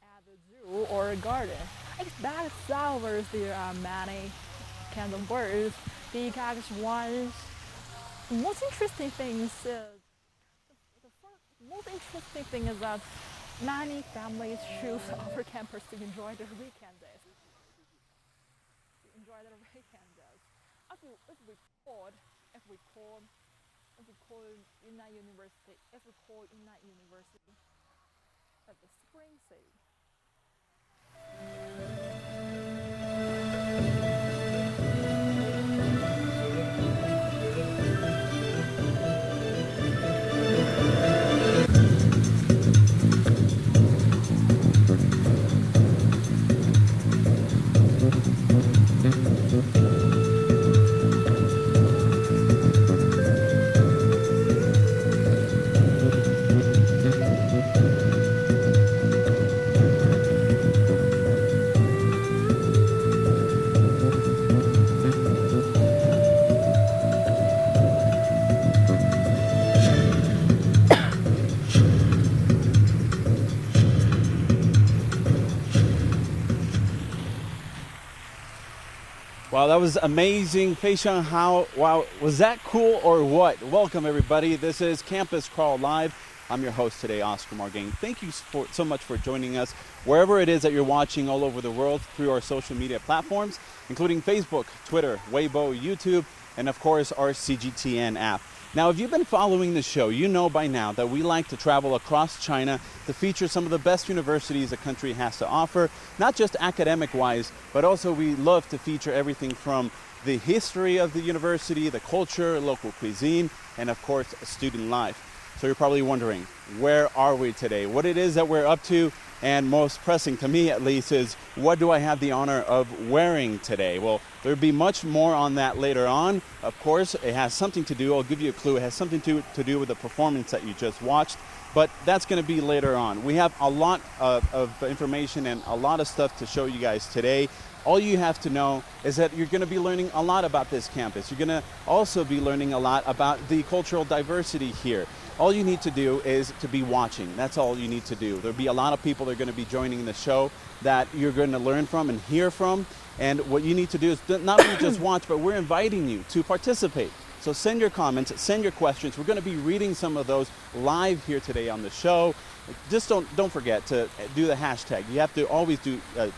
at the zoo or a garden. Like back flowers, there are many kinds of birds, big cactus ones. The most interesting thing is that many families choose our campus to enjoy their weekend days. If we call Yunnan University at the Spring City. Wow, that was amazing. Feishan, wow, was that cool or what? Welcome everybody. This is Campus Crawl Live. I'm your host today, Oscar Margain. Thank you so much for joining us wherever it is that you're watching all over the world through our social media platforms, including Facebook, Twitter, Weibo, YouTube, and of course our CGTN app. Now, if you've been following the show, you know by now that we like to travel across China to feature some of the best universities the country has to offer, not just academic-wise, but also we love to feature everything from the history of the university, the culture, local cuisine, and of course, student life. So you're probably wondering, where are we today? What it is that we're up to, and most pressing to me at least, is what do I have the honor of wearing today? Well, there'll be much more on that later on. Of course, it has something to do, I'll give you a clue, it has something to do with the performance that you just watched, but that's going to be later on. We have a lot of information and a lot of stuff to show you guys today. All you have to know is that you're going to be learning a lot about this campus. You're going to also be learning a lot about the cultural diversity here. All you need to do is to be watching. That's all you need to do. There'll be a lot of people that are going to be joining the show that you're going to learn from and hear from. And what you need to do is not only just watch, but we're inviting you to participate. So send your comments, send your questions. We're going to be reading some of those live here today on the show. Just don't forget to do the hashtag. You have to always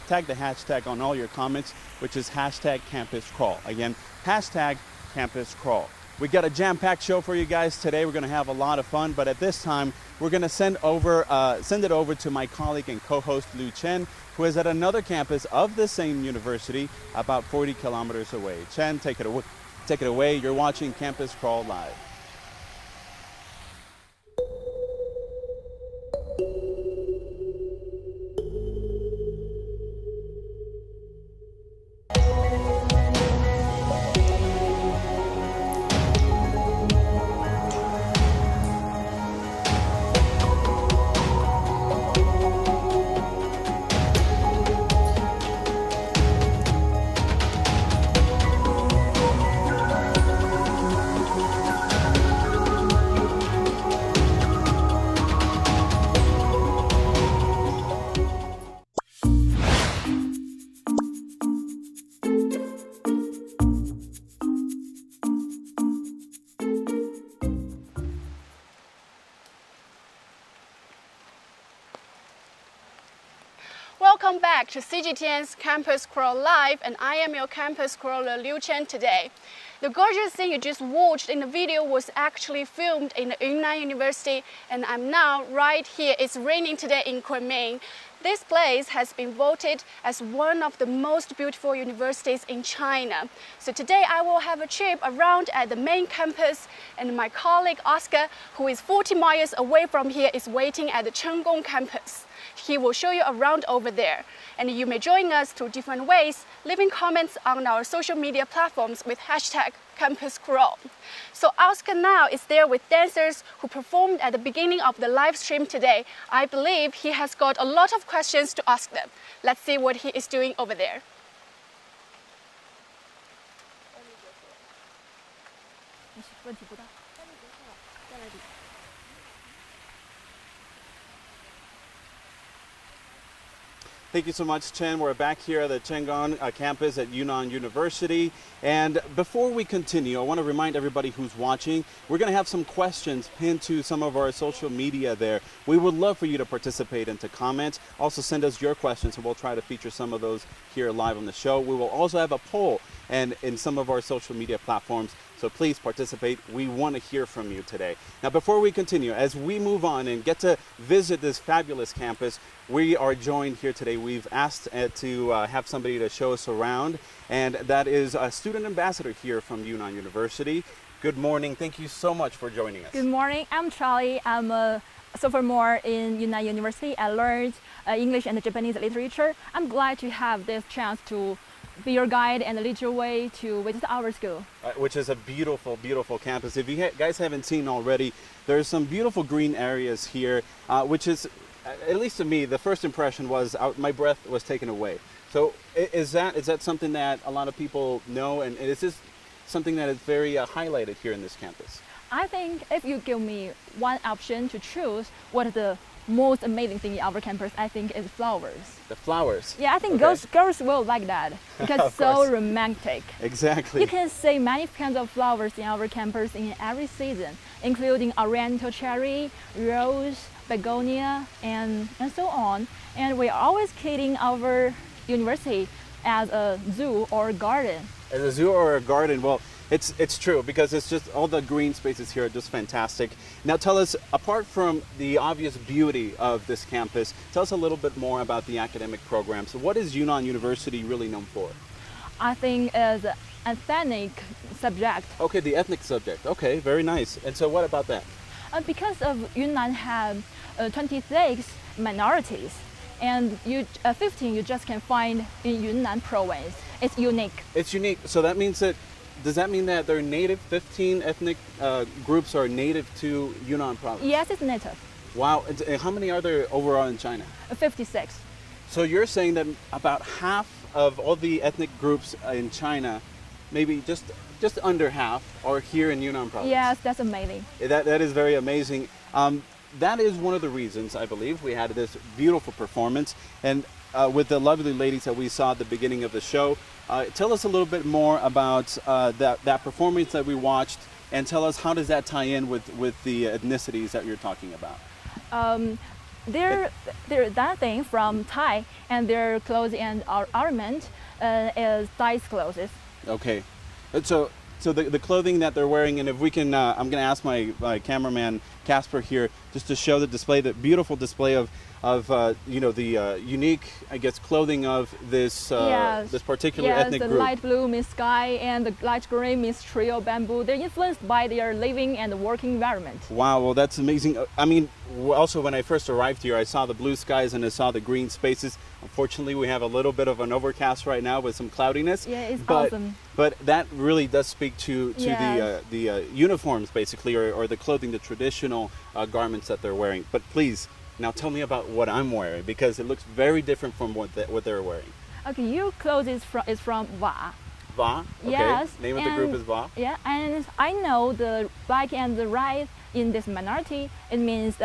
tag the hashtag on all your comments, which is hashtag Campus Crawl. Again, hashtag Campus Crawl. We got a jam-packed show for you guys today. We're going to have a lot of fun, but at this time, we're going to send it over to my colleague and co-host Chen, who is at another campus of the same university, about 40 kilometers away. Chen, take it away. You're watching Campus Crawl Live. Welcome back to CGTN's Campus Crawl Live, and I am your campus crawler Liu Chen today. The gorgeous thing you just watched in the video was actually filmed in the Yunnan University, and I'm now right here. It's raining today in Kunming. This place has been voted as one of the most beautiful universities in China. So today I will have a trip around at the main campus, and my colleague Oscar, who is 40 miles away from here, is waiting at the Chenggong campus. He will show you around over there. And you may join us through different ways, leaving comments on our social media platforms with hashtag Campus Crawl. So Oscar now is there with dancers who performed at the beginning of the live stream today. I believe he has got a lot of questions to ask them. Let's see what he is doing over there. Thank you so much, Chen. We're back here at the Chenggong campus at Yunnan University. And before we continue, I want to remind everybody who's watching, we're going to have some questions pinned to some of our social media there. We would love for you to participate and to comment. Also send us your questions and we'll try to feature some of those here live on the show. We will also have a poll and in some of our social media platforms. So please participate. We want to hear from you today. Now, before we continue, as we move on and get to visit this fabulous campus, we are joined here today. We've asked to have somebody to show us around, and that is a student ambassador here from Yunnan University. Good morning. Thank you so much for joining us. Good morning. I'm Charlie. I'm a sophomore in Yunnan University. I learned English and Japanese literature. I'm glad to have this chance to be your guide and lead your way to visit our school. Which is a beautiful, beautiful campus. If you guys haven't seen already, there's some beautiful green areas here, which is, at least to me, the first impression was my breath was taken away. So is that something that a lot of people know, and is this something that is very highlighted here in this campus? I think if you give me one option to choose what is the most amazing thing in our campus, I think is flowers. The flowers? Yeah, I think girls will like that because it's so romantic. Exactly. You can see many kinds of flowers in our campus in every season, including oriental cherry, rose, begonia, and so on. And we're always treating our university as a zoo or garden. As a zoo or a garden, well, it's true because it's just all the green spaces here are just fantastic. Now tell us, apart from the obvious beauty of this campus, tell us a little bit more about the academic programs. What is Yunnan University really known for? I think is an ethnic subject. Okay, the ethnic subject. Okay, very nice. And so what about that? Because of Yunnan have 26 minorities, and 15 you just can find in Yunnan Province. It's unique. It's unique. So that means that, does that mean that they're native, 15 ethnic groups are native to Yunnan Province? Yes, it's native. Wow. And how many are there overall in China? 56. So you're saying that about half of all the ethnic groups in China, maybe just under half, are here in Yunnan Province? Yes, that's amazing. That is very amazing. That is one of the reasons, I believe, we had this beautiful performance. And with the lovely ladies that we saw at the beginning of the show, tell us a little bit more about that performance that we watched, and tell us how does that tie in with the ethnicities that you're talking about? They're dancing from Thai, and their clothes and ornament is Thai clothes. Okay, so the clothing that they're wearing, and if we can, I'm going to ask my cameraman Casper here just to show the display, the beautiful display of the unique, I guess, clothing of this this particular ethnic group. Yes, the light blue means sky and the light green means tree or bamboo. They're influenced by their living and working environment. Wow, well that's amazing. I mean, also when I first arrived here, I saw the blue skies and I saw the green spaces. Unfortunately, we have a little bit of an overcast right now with some cloudiness. Yeah, it's awesome. But that really does speak to the uniforms, basically, or the clothing, the traditional garments that they're wearing. But please, now tell me about what I'm wearing, because it looks very different from what they're wearing. Okay, your clothes is from Va. Va? Okay. Yes. Name of the group is Va? Yeah, and I know the black and the right in this minority, it means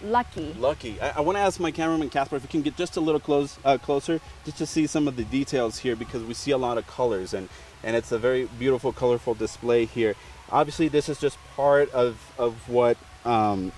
lucky. Lucky. I want to ask my cameraman Casper if we can get just a little closer, just to see some of the details here, because we see a lot of colors, and it's a very beautiful, colorful display here. Obviously, this is just part of what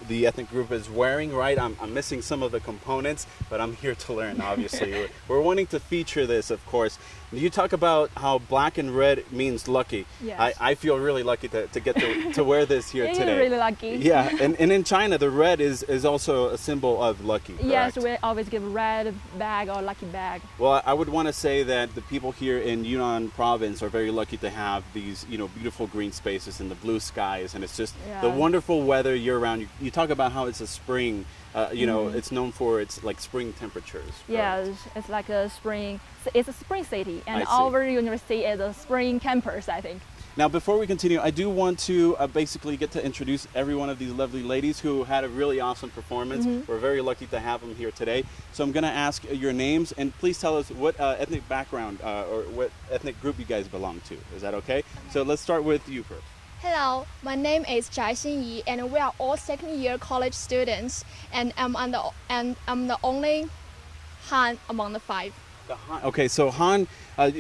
the ethnic group is wearing, right? I'm missing some of the components, but I'm here to learn, obviously. We're wanting to feature this, of course. You talk about how black and red means lucky. Yes. I feel really lucky to get to wear this here today. You're really lucky. Yeah, and in China, the red is also a symbol of lucky, correct? Yes, we always give red bag or lucky bag. Well, I would want to say that the people here in Yunnan Province are very lucky to have these, beautiful green spaces and the blue skies, and it's just the wonderful weather year-round. You talk about how it's a spring, it's known for its like spring temperatures. Yes, it's like a spring. It's a spring city, and our university is a spring campus, I think. Now, before we continue, I do want to basically get to introduce every one of these lovely ladies who had a really awesome performance. We're very lucky to have them here today. So I'm going to ask your names, and please tell us what ethnic background or what ethnic group you guys belong to. Is that okay? So let's start with you first. Hello, my name is Zhai Xinyi, and we are all second-year college students. And I'm the only Han among the 5. The Han. Okay, so Han,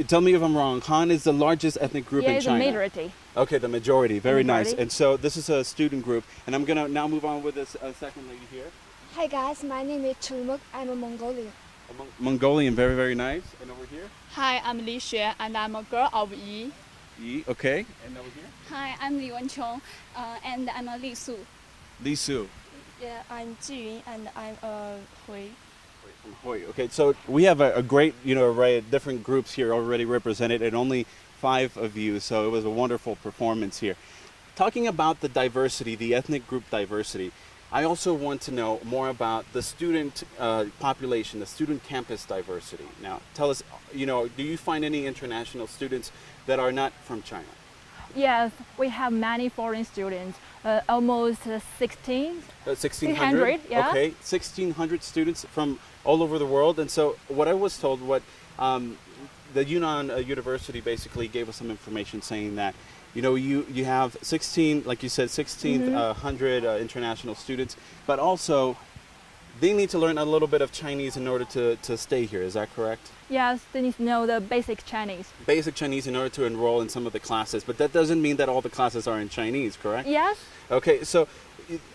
tell me if I'm wrong. Han is the largest ethnic group in it's China. the majority. Okay, the majority. Very nice. Majority. And so this is a student group, and I'm gonna now move on with this second lady here. Hi guys, my name is Chen. I'm a Mongolian. Mongolian, very, very nice. And over here? Hi, I'm Li Xue, and I'm a girl of Yi. Yi, okay. And over here? Hi, I'm Li Wenchong, and I'm a Li Su. Li Su. Yeah, I'm Jiyun, and I'm a Hui. From Hoi. Okay, so we have a great, array of different groups here already represented, and only 5 of you, so it was a wonderful performance here. Talking about the diversity, the ethnic group diversity, I also want to know more about the student population, the student campus diversity. Now, tell us, do you find any international students that are not from China? Yes, we have many foreign students, almost 16. 1,600? Yeah. Okay, 1,600 students from all over the world. And so what I was told, the Yunnan University basically gave us some information saying that, you have 16, like you said, 1,600 international students, but also they need to learn a little bit of Chinese in order to stay here. Is that correct? Yes, they need to know the basic Chinese. Basic Chinese in order to enroll in some of the classes, but that doesn't mean that all the classes are in Chinese, correct? Yes. Okay, so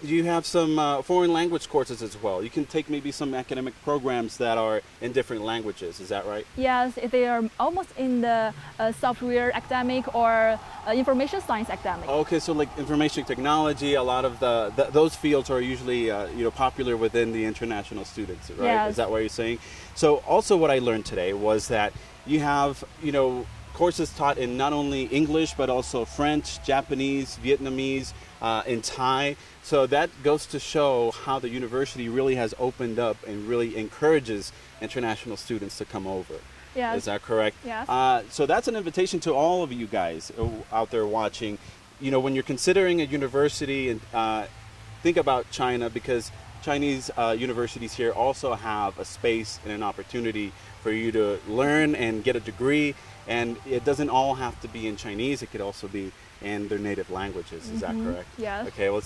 you have some foreign language courses as well. You can take maybe some academic programs that are in different languages. Is that right? Yes, they are almost in the software academic or information science academic. Okay, so like information technology, a lot of those fields are usually popular within the international students, right? Yes. Is that what you're saying? So also what I learned today was that you have courses taught in not only English but also French, Japanese, Vietnamese, and Thai. So that goes to show how the university really has opened up and really encourages international students to come over. Yes. Is that correct? Yes. So that's an invitation to all of you guys out there watching. When you're considering a university, and think about China, because Chinese universities here also have a space and an opportunity for you to learn and get a degree. And it doesn't all have to be in Chinese. It could also be in their native languages. Is that correct? Yes. Okay, well,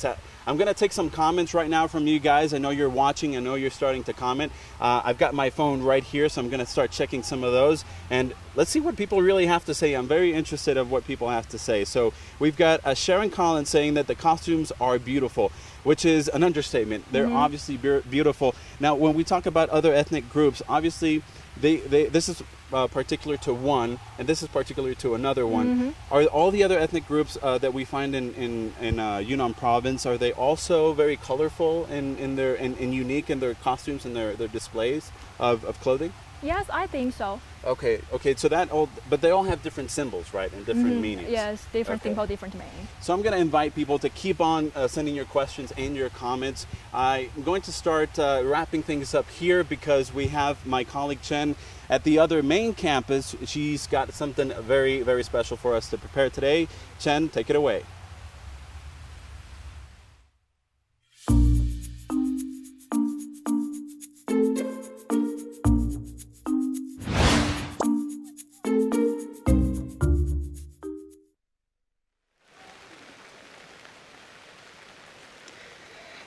I'm going to take some comments right now from you guys. I know you're watching. I know you're starting to comment. I've got my phone right here, so I'm going to start checking some of those. And let's see what people really have to say. I'm very interested of what people have to say. So we've got Sharon Collins saying that the costumes are beautiful, which is an understatement. They're obviously beautiful. Now, when we talk about other ethnic groups, obviously, this is particular to one, and this is particular to another one. Are all the other ethnic groups that we find in Yunnan Province, are they also very colorful and unique in their costumes and their displays of clothing? Yes, I think so. Okay, so but they all have different symbols, right, and different meanings. Yes, different symbol, different meaning. So I'm going to invite people to keep on sending your questions and your comments. I'm going to start wrapping things up here because we have my colleague Chen at the other main campus. She's got something very, very special for us to prepare today. Chen, take it away.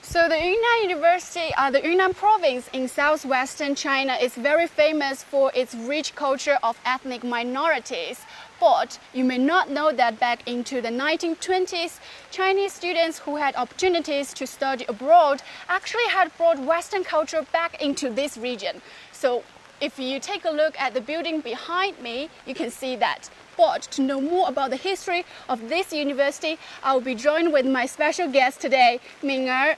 So the Yunnan University, the Yunnan Province in southwestern China is very famous for its rich culture of ethnic minorities. But you may not know that back into the 1920s, Chinese students who had opportunities to study abroad actually had brought Western culture back into this region. So if you take a look at the building behind me, you can see that. But to know more about the history of this university, I will be joined with my special guest today, Ming'er.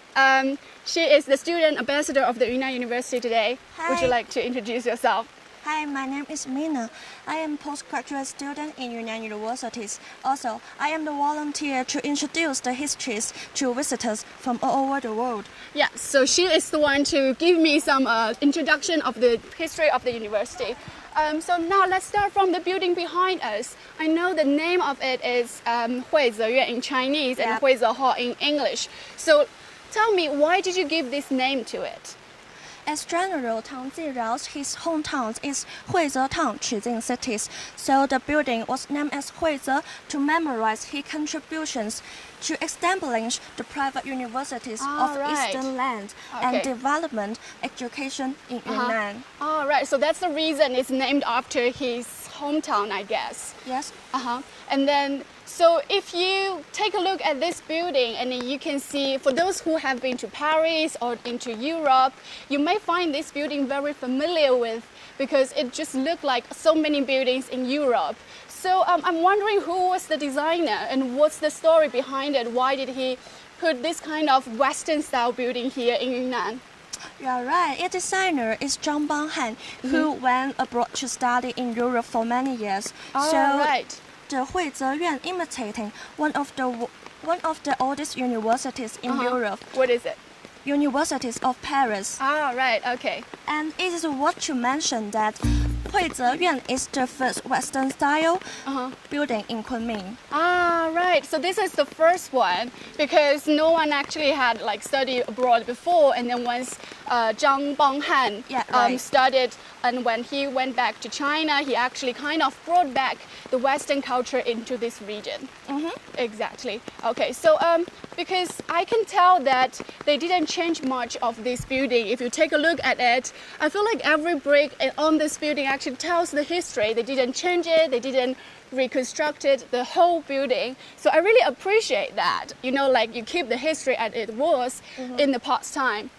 She is the student ambassador of the Yunnan University today. Hi. Would you like to introduce yourself? Hi, my name is Mina. I am postgraduate student in Yunnan University. Also, I am the volunteer to introduce the histories to visitors from all over the world. Yeah, so she is the one to give me some introduction of the history of the university. So now let's start from the building behind us. I know the name of it is Huizeyuan in Chinese and Huizehall in English. So tell me, why did you give this name to it? As General Tang Zirao's his hometown is Huize Town, Chijing cities, so the building was named as Huize to memorize his contributions to establish the private universities of Eastern land and development education in Yunnan. Oh, right. So that's the reason it's named after his hometown, I guess. Yes. And then, so if you take a look at this building, and then you can see, for those who have been to Paris or into Europe, you may find this building very familiar with, because it just looked like so many buildings in Europe. So I'm wondering who was the designer and what's the story behind it? Why did he put this kind of Western style building here in Yunnan? You're right. Its designer is Zhang Banghan, who went abroad to study in Europe for many years. The Huize Yuan imitating one of the oldest universities in Europe. What is it? Universities of Paris. Okay. And it is worth to mention that Huize Yuan is the first Western style building in Kunming. Right. So this is the first one, because no one actually had studied abroad before, and then once Zhang Banghan studied, and when he went back to China, he actually kind of brought back the Western culture into this region. Exactly. Okay. So because I can tell that they didn't change much of this building. If you take a look at it, I feel like every brick on this building actually tells the history. They didn't change it. They didn't reconstructed the whole building. So I really appreciate that. You keep the history as it was in the past time.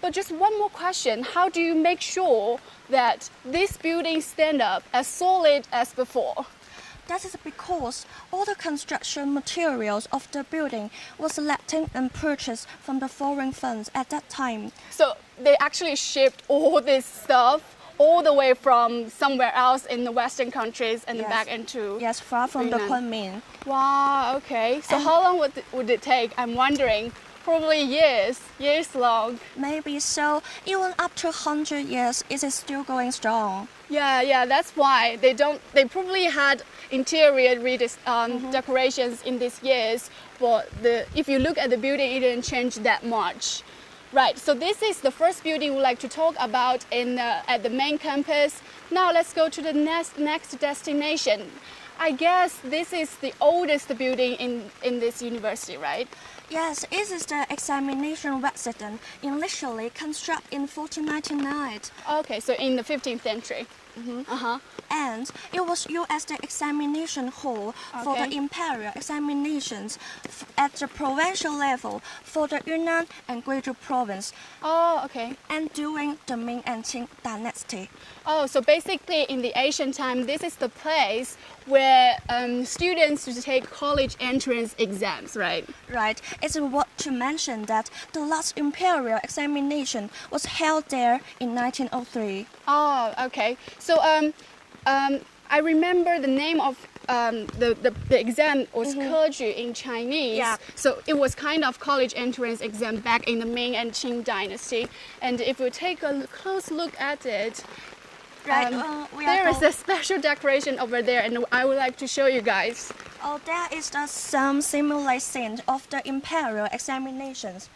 But just one more question. How do you make sure that this building stand up as solid as before? That is because all the construction materials of the building was selected and purchased from the foreign funds at that time. So they actually shipped all this stuff all the way from somewhere else in the Western countries and back into far from Yunnan. the Kunming. Wow, okay. So how long would it take? I'm wondering. Probably years long. Maybe so. Even up to 100 years, it is still going strong. Yeah, that's why they probably had interior decorations in these years, but if you look at the building, it didn't change that much. Right, so this is the first building we'd like to talk about at the main campus. Now let's go to the next destination. I guess this is the oldest building in this university, right? Yes, it is the examination residence, initially constructed in 1499. Okay, so in the 15th century. And it was used as the examination hall for the imperial examinations at the provincial level for the Yunnan and Guizhou province. And during the Ming and Qing dynasty. So basically in the ancient time, this is the place where students would take college entrance exams, right? Right. It's worth to mention that the last imperial examination was held there in 1903. Okay. So I remember the name of the exam was Keju in Chinese. So it was kind of college entrance exam back in the Ming and Qing dynasty. And if you take a close look at it, there is a special decoration over there, and I would like to show you guys. There is some simulation of the imperial examinations.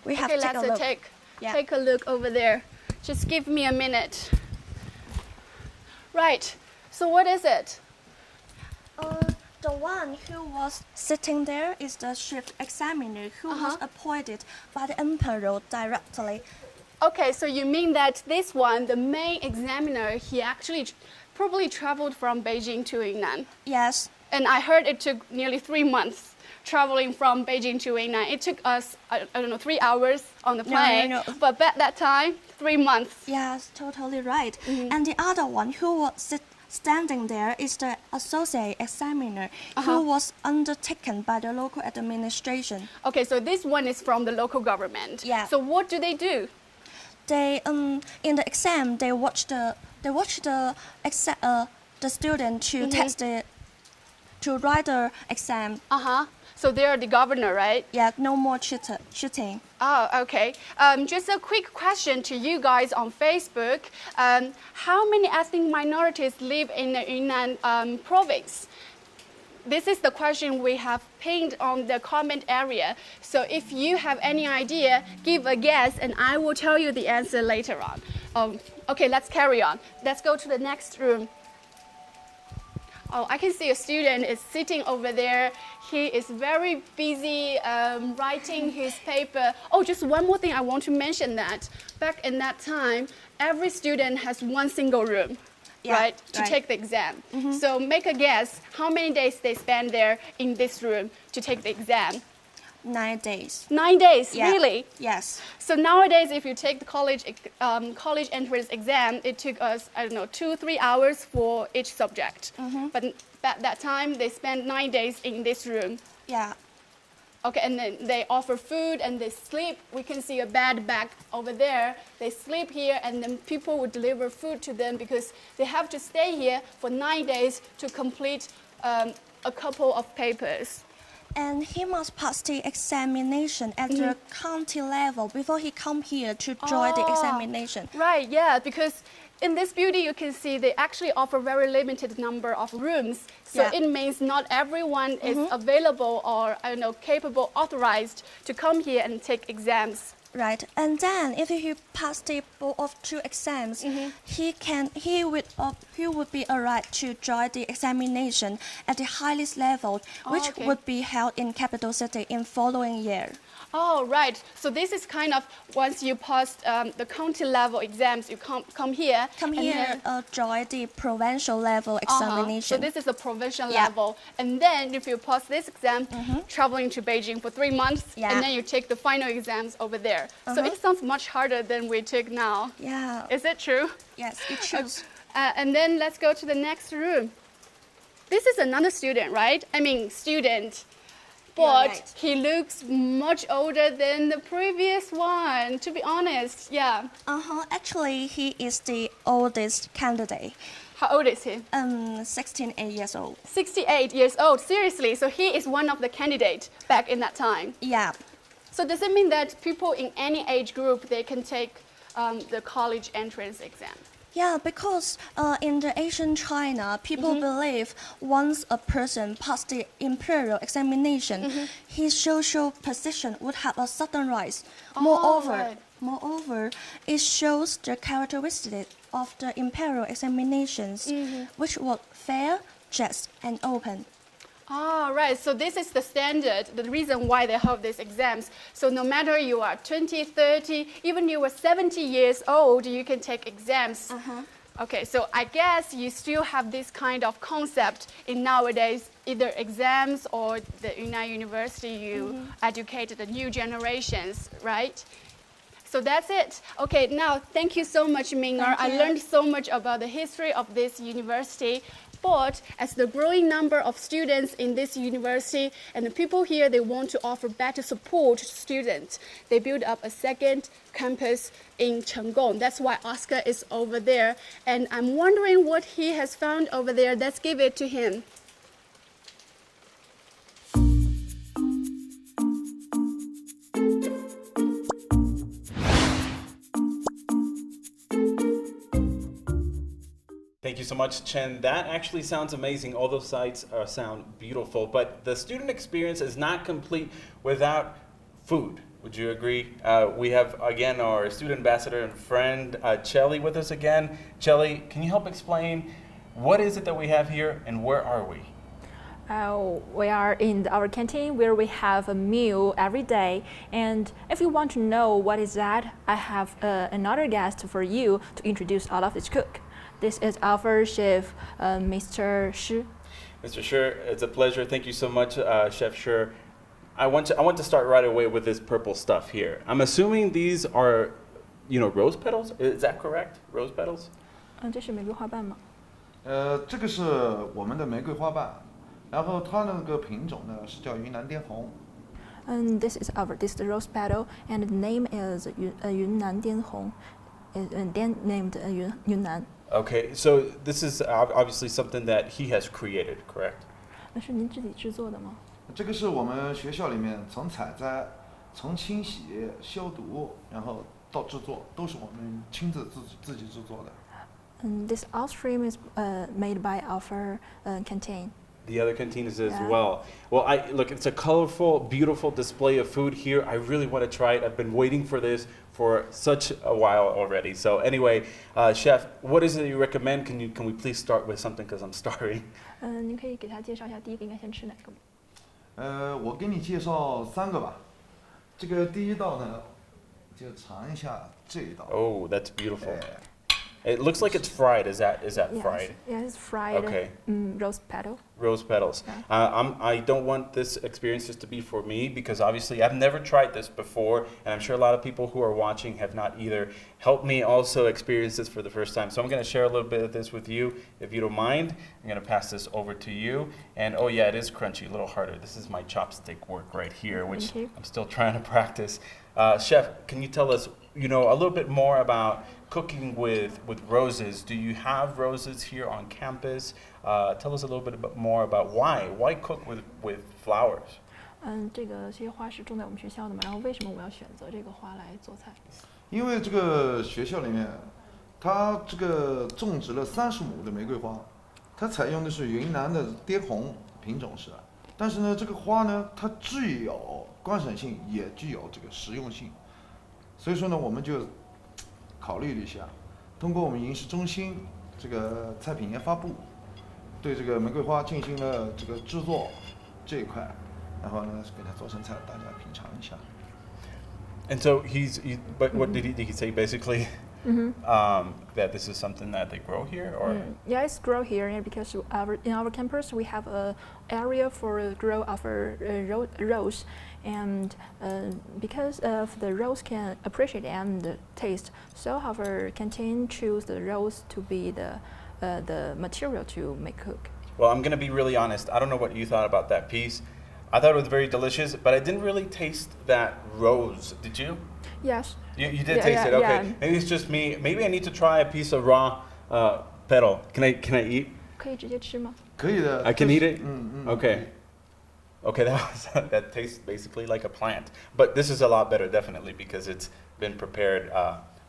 We have to take a look. Take a look over there. Just give me a minute. Right. So what is it? The one who was sitting there is the chief examiner who was appointed by the emperor directly. Okay, so you mean that this one, the main examiner, he actually probably traveled from Beijing to Yunnan? Yes. And I heard it took nearly 3 months traveling from Beijing to Yunnan. It took us, I don't know, 3 hours on the plane. No. But at that time, 3 months. Yes, totally right. And the other one who was standing there is the associate examiner who was undertaken by the local administration. Okay, so this one is from the local government. Yeah. So what do they do? They in the exam they watch the student to test to write the exam. So they're the governor, right? Yeah, no more cheating. Okay. Just a quick question to you guys on Facebook. How many ethnic minorities live in the Yunnan province? this is the question we have pinned on the comment area. So if you have any idea, give a guess and I will tell you the answer later on. Okay, let's carry on. Let's go to the next room. Oh, I can see a student is sitting over there. He is very busy writing his paper. Oh, just one more thing I want to mention that. Back in that time, every student has one single room. Right, to take the exam. So make a guess how many days they spend there in this room to take the exam. 9 days. 9 days, Yeah. really? Yes. So nowadays, if you take the college entrance exam, it took us, I don't know, 2-3 hours for each subject. But at that time, they spent 9 days in this room. Yeah. Okay, and then they offer food and they sleep. We can see a bed back over there. They sleep here and then people would deliver food to them because they have to stay here for 9 days to complete a couple of papers. And he must pass the examination at the county level before he come here to join the examination. Right, yeah, because in this building you can see they actually offer very limited number of rooms. So it means not everyone is available or, I don't know, capable, authorized to come here and take exams. Right, and then if he pass the both of 2 exams, he would be allowed to join the examination at the highest level, which would be held in capital city in following year. Oh, right. So this is kind of once you pass the county level exams, you come here. Join the provincial level examination. So this is the provincial level. And then if you pass this exam, traveling to Beijing for 3 months, and then you take the final exams over there. So it sounds much harder than we take now. Yeah. Is it true? Yes, it shows. And then let's go to the next room. This is another student, right? I mean, student. But he looks much older than the previous one, to be honest, yeah. Actually, he is the oldest candidate. How old is he? 68 years old. 68 years old, seriously. So he is one of the candidates back in that time. Yeah. So does it mean that people in any age group, they can take the college entrance exam? Yeah, because in the ancient China, people believe once a person passed the imperial examination, his social position would have a sudden rise. Moreover, it shows the characteristics of the imperial examinations, which were fair, just, and open. Ah, right. So this is the standard, the reason why they hold these exams. So no matter you are 20, 30, even you are 70 years old, you can take exams. Okay, so I guess you still have this kind of concept in nowadays, either exams or the Yunnan University, you educate the new generations, right? So that's it. Okay, now thank you so much, Ming'er. I learned so much about the history of this university. But as the growing number of students in this university and the people here, they want to offer better support to students. They built up a second campus in Chenggong. That's why Oscar is over there. And I'm wondering what he has found over there. Let's give it to him. Thank you so much, Chen. That actually sounds amazing. All those sites sound beautiful, but the student experience is not complete without food. Would you agree? We have, again, our student ambassador and friend, Chelly, with us again. Chelly, can you help explain what is it that we have here and where are we? We are in our canteen where we have a meal every day. And if you want to know what is that, I have another guest for you to introduce all of this cook. This is our chef, Mr. Shi. Mr. Shi, it's a pleasure. Thank you so much, Chef Shi. I want to start right away with this purple stuff here. I'm assuming these are, rose petals. Is that correct? Rose petals? 这是玫瑰花瓣吗？这个是我们的玫瑰花瓣，然后它那个品种呢是叫云南滇红。And this is the rose petal, and the name is Yunnan Dianhong, named Yunnan. Okay, so this is obviously something that he has created, correct? 那是您自己制作的吗？这个是我们学校里面从采摘、从清洗、消毒，然后到制作，都是我们亲自自己制作的。And this outstream is made by our canteen. The other cantinas as Yeah. well. Well, look, it's a colorful, beautiful display of food here. I really want to try it. I've been waiting for this for such a while already. So anyway, Chef, what is it you recommend? Can we please start with something because I'm starving? 您可以给他介绍一下第一个应该先吃哪个吗？我给你介绍3个吧。这个第一道呢，就尝一下这一道。Oh, that's beautiful. It looks like it's fried. Is that fried? Yeah, it's fried. Okay. Rose petal. Rose petals. I don't want this experience just to be for me because obviously I've never tried this before, and I'm sure a lot of people who are watching have not either. Help me also experience this for the first time. So I'm going to share a little bit of this with you, if you don't mind. I'm going to pass this over to you. And oh yeah, it is crunchy, a little harder. This is my chopstick work right here, which I'm still trying to practice. Chef, can you tell us, a little bit more about cooking with roses? Do you have roses here on campus? Tell us a little bit more about why cook with flowers? 这些花是种在我们学校的嘛，然后为什么我要选择这个花来做菜？因为这个学校里面，它这个种植了30亩的玫瑰花，它采用的是云南的滇红品种是，但是呢，这个花呢，它具有观赏性，也具有这个实用性，所以说呢，我们就考虑了一下，通过我们饮食中心这个菜品研发部，对这个玫瑰花进行了这个制作这一块，然后呢给它做成菜，大家品尝一下。And so but what did he say basically? That this is something that they grow here, or Yeah, it's grow here, and because in our campus we have a area for grow our rose, and because of the rose can appreciate and taste, so our canteen choose the rose to be the material to make cook. Well, I'm gonna be really honest. I don't know what you thought about that piece. I thought it was very delicious, but I didn't really taste that rose. Did you? Yes. You did taste it, okay. Yeah. Maybe it's just me. Maybe I need to try a piece of raw petal. Can I eat? 可以直接吃吗？可以的。 I can eat it? Okay. Okay, that tastes basically like a plant. But this is a lot better, definitely, because it's been prepared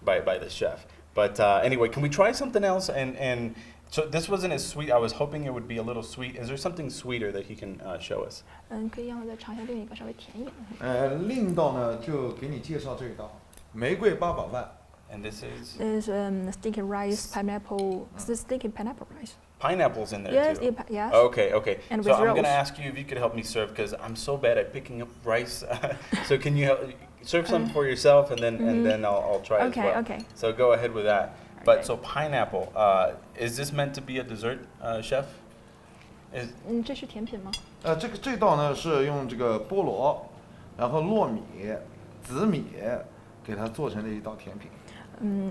by the chef. But anyway, can we try something else? And so this wasn't as sweet. I was hoping it would be a little sweet. Is there something sweeter that he can show us? 可以让我再尝一下另一个稍微甜一点的。另一道呢，就给你介绍这一道玫瑰八宝饭。 And this is? Is sticky rice, pineapple, sticky pineapple rice. Pineapples in there Yes, too? yes. Okay. And so with I'm going rose. to ask you if you could help me serve because I'm so bad at picking up rice. So can you serve some for yourself and then I'll try as well. Okay. So go ahead with that. But so pineapple, is this meant to be a dessert, chef? 这是甜品吗？这道呢是用这个菠萝，然后糯米、紫米给它做成的一道甜品。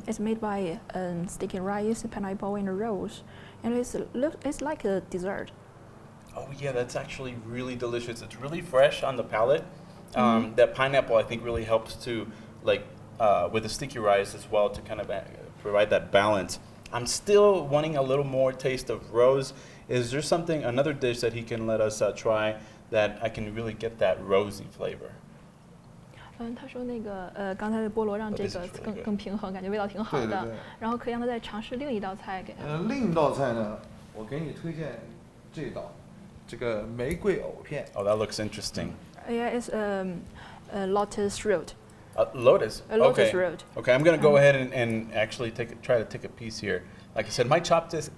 It's made by sticky rice, pineapple, and rose, and it's like a dessert. Oh yeah, that's actually really delicious. It's really fresh on the palate. That pineapple I think really helps to with the sticky rice as well to kind of provide that balance. I'm still wanting a little more taste of rose. Is there another dish that he can let us try that I can really get that rosy flavor? 他说刚才的菠萝让这个更平衡，感觉味道挺好的。对。然后可以让他再尝试另一道菜给他。另一道菜呢，我给你推荐这一道，这个玫瑰藕片。Oh, that looks interesting. Yeah, it's lotus root. Lotus. Lotus root. Okay, I'm gonna go ahead and actually try to take a piece here. Like I said, my chopstick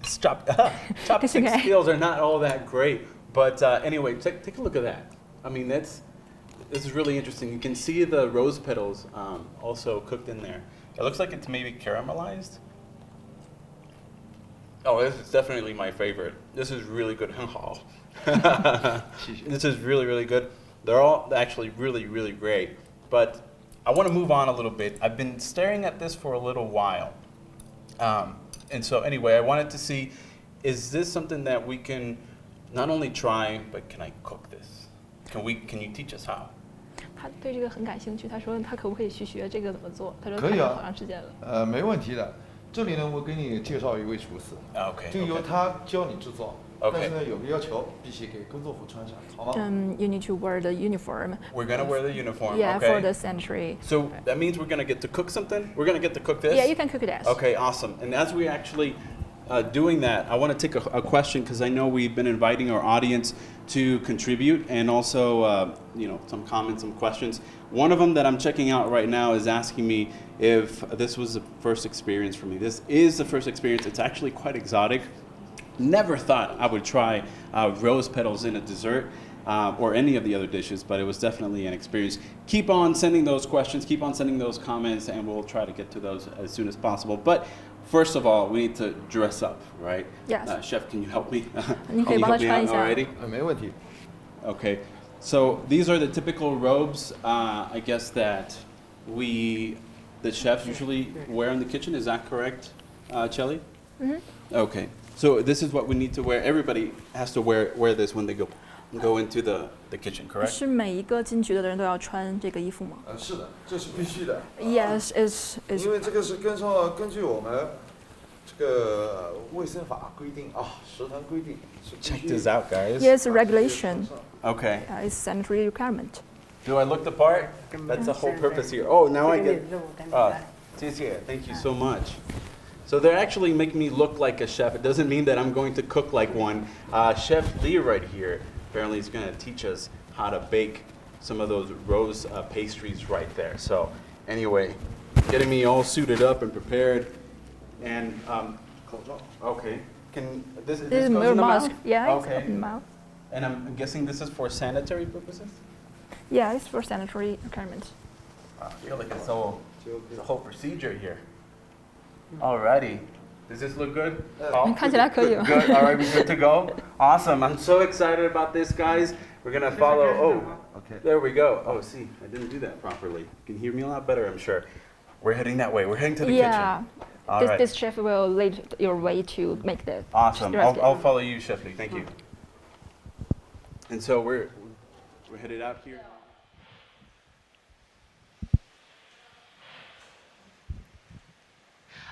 skills are not all that great. But anyway, take a look at that. I mean, this is really interesting. You can see the rose petals also cooked in there. It looks like it's maybe caramelized. Oh, this is definitely my favorite. This is really good. This is really, really good. They're all actually really, really great. But I want to move on a little bit. I've been staring at this for a little while. And so anyway, I wanted to see, is this something that we can not only try, but can I cook this? Can you teach us how? 他对这个很感兴趣，他说他可不可以去学这个怎么做？他说可以啊，好长时间了。没问题的。这里呢，我给你介绍一位厨师，就由他教你制作。但是呢，有个要求，必须给工作服穿上，好吗You need to wear the uniform. We're gonna wear the uniform. Yeah, okay. for the century. So that means we're gonna get to cook something. We're gonna get to cook this. Yeah, you can cook this. Okay, awesome. And as we actually doing that, I want to take a question because I know we've been inviting our audience to contribute and also, some comments, some questions. One of them that I'm checking out right now is asking me if this was the first experience for me. This is the first experience. It's actually quite exotic. Never thought I would try rose petals in a dessert or any of the other dishes, but it was definitely an experience. Keep on sending those questions, keep on sending those comments, and we'll try to get to those as soon as possible. But first of all, we need to dress up, right? Yes. Chef, can you help me? 你可以帮他穿一下。 already? 没问题。 Okay. So these are the typical robes, I guess, that the chefs usually wear in the kitchen. Is that correct, Chelly? Mm-hmm. Okay. So this is what we need to wear. Everybody has to wear this when they go into the kitchen, correct? 是每一个进局的人都要穿这个衣服吗？是的，这是必须的。 Yes, is 因为这个是根据我们这个卫生法规定啊，食堂规定是必须。 Check this out, guys. yes regulation. Okay. It's sanitary requirement. Do I look the part? That's the whole purpose here. Oh, now I get. 谢谢. Thank you so much. So they're actually making me look like a chef. It doesn't mean that I'm going to cook like one. Chef Lee right here apparently is going to teach us how to bake some of those rose pastries right there. So anyway, getting me all suited up and prepared. And okay, this This goes is in your the mask. mouth? Yeah, it's Okay. in the mouth. And I'm guessing this is for sanitary purposes? Yeah, it's for sanitary requirement. I feel like it's a whole procedure here. Alrighty. Does this look good? Paul? 看起来可以。 Good. All right, we good to go? Awesome. I'm so excited about this, guys. We're going to follow. Oh, okay. There we go. Oh, see, I didn't do that properly. You can hear me a lot better, I'm sure. We're heading that way. We're heading to the Yeah. kitchen. All right. This chef will lead your way to make the Awesome. dress. I'll follow you, Chef Lee. Thank you. And so we're headed out here.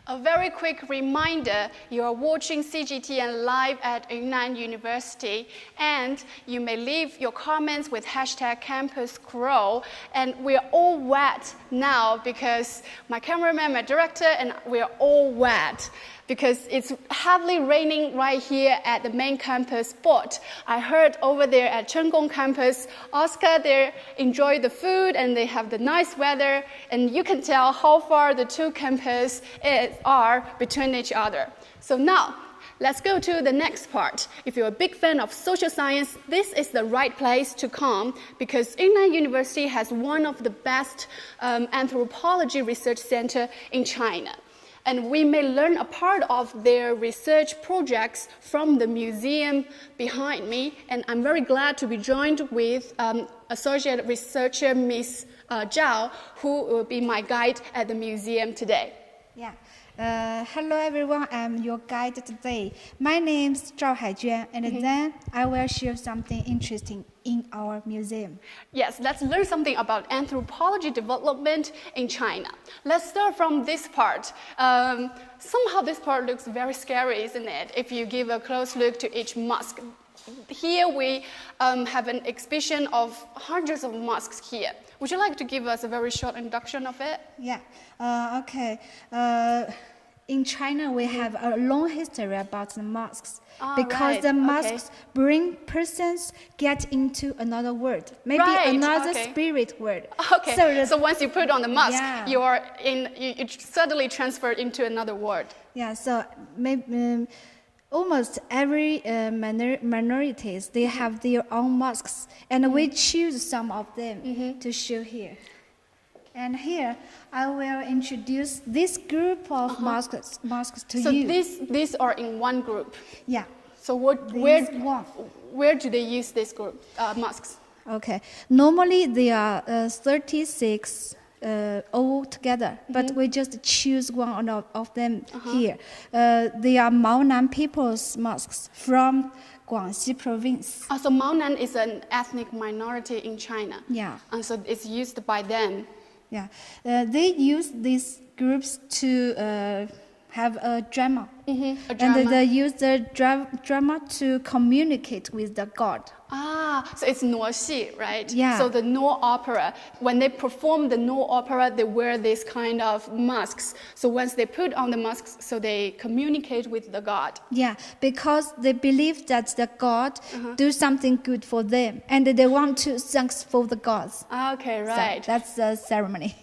A very quick reminder, you are watching CGTN live at Yunnan University, and you may leave your comments with #CampusCrow. And we're all wet now because my cameraman, my director, and we're all wet because it's heavily raining right here at the main campus spot. I heard over there at Chenggong campus, Oscar there enjoy the food and they have the nice weather, and you can tell how far the two campuses are between each other. So now, let's go to the next part. If you're a big fan of social science, this is the right place to come because Yunnan University has one of the best anthropology research center in China. And we may learn a part of their research projects from the museum behind me. And I'm very glad to be joined with Associate Researcher Ms. Zhao, who will be my guide at the museum today. Yeah. Hello everyone, I'm your guide today. My name is Zhao Haijuan, and then I will share something interesting in our museum. Yes, let's learn something about anthropology development in China. Let's start from this part. Somehow this part looks very scary, isn't it? If you give a close look to each mosque. Here we have an exhibition of hundreds of mosques here. Would you like to give us a very short introduction of it? Yeah, okay. In China, we have a long history about the mosques because right. the mosques bring persons get into another world, maybe another spirit world. Okay, so once you put on the mask, Yeah. you suddenly transfer into another world. Yeah, so maybe almost every minorities, they have their own mosques, and we choose some of them to show here. And here, I will introduce this group of mosques to So you. these are in one group. Yeah. So where do they use this group mosques? Okay. Normally, there are 36 all together, but we just choose one of them here. They are Maonan people's mosques from Guangxi Province. So Maonan is an ethnic minority in China. Yeah. And so it's used by them. Yeah. They use these groups to have a drama A And drama. they use the drama to communicate with the god. So it's 傩戏, right? Yeah. So the 傩opera, when they perform the 傩opera, they wear this kind of masks. So once they put on the masks, so they communicate with the god. Yeah, because they believe that the god do something good for them, and they want to thanks for the gods. Okay, right. So that's the ceremony.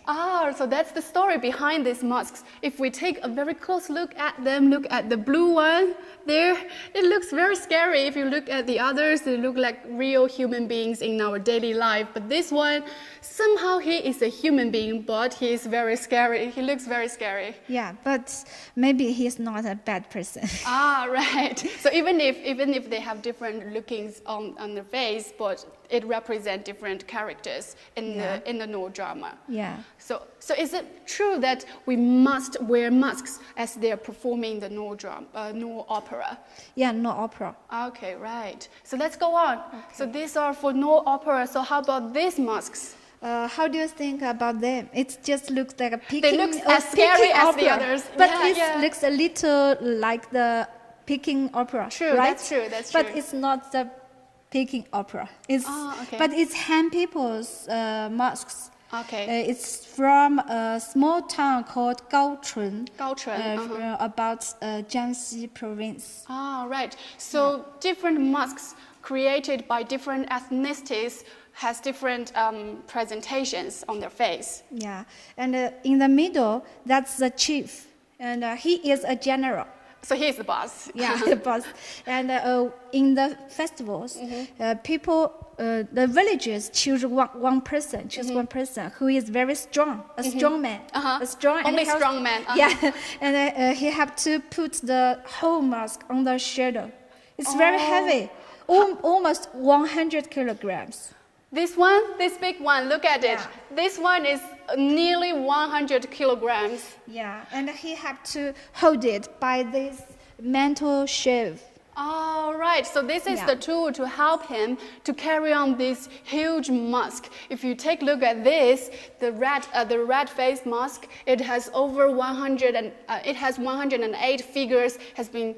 So that's the story behind these masks. If we take a very close look at them, look at the blue one there, it looks very scary. If you look at the others, they look like real human beings in our daily life. But this one, somehow he is a human being, but he is very scary. He looks very scary. Yeah, but maybe he's not a bad person. Right. So even if they have different lookings on their face, but it represents different characters in the Noh drama. Yeah. So is it true that we must wear masks as they're performing the Noh drama, Noh opera? Yeah, no opera. Okay, right. So let's go on. Okay. So these are for Noh opera. So how about these masks? How do you think about them? It just looks like a Peking. They look as scary as the others. But it looks a little like the Peking opera. True, right? that's true. But it's not the Peking opera. It's okay. But it's Han people's masks. Okay. It's from a small town called Gaochun. Gaochun. About Jiangxi province. Right. So different masks created by different ethnicities has different presentations on their face. Yeah, and in the middle, that's the chief, and he is a general. So he's the boss. Yeah, the boss. And in the festivals, people, the villagers choose one person who is very strong, a strong man, a strong. Only strong man. Yeah, and he have to put the whole mask on the shoulder. It's very heavy, almost 100 kilograms. This one, this big one, look at it. This one is nearly 100 kilograms. Yeah, and he had to hold it by this mantle sheaf. Right. So this is the tool to help him to carry on this huge mask. If you take a look at this, the red face mask, it has over 108 figures has been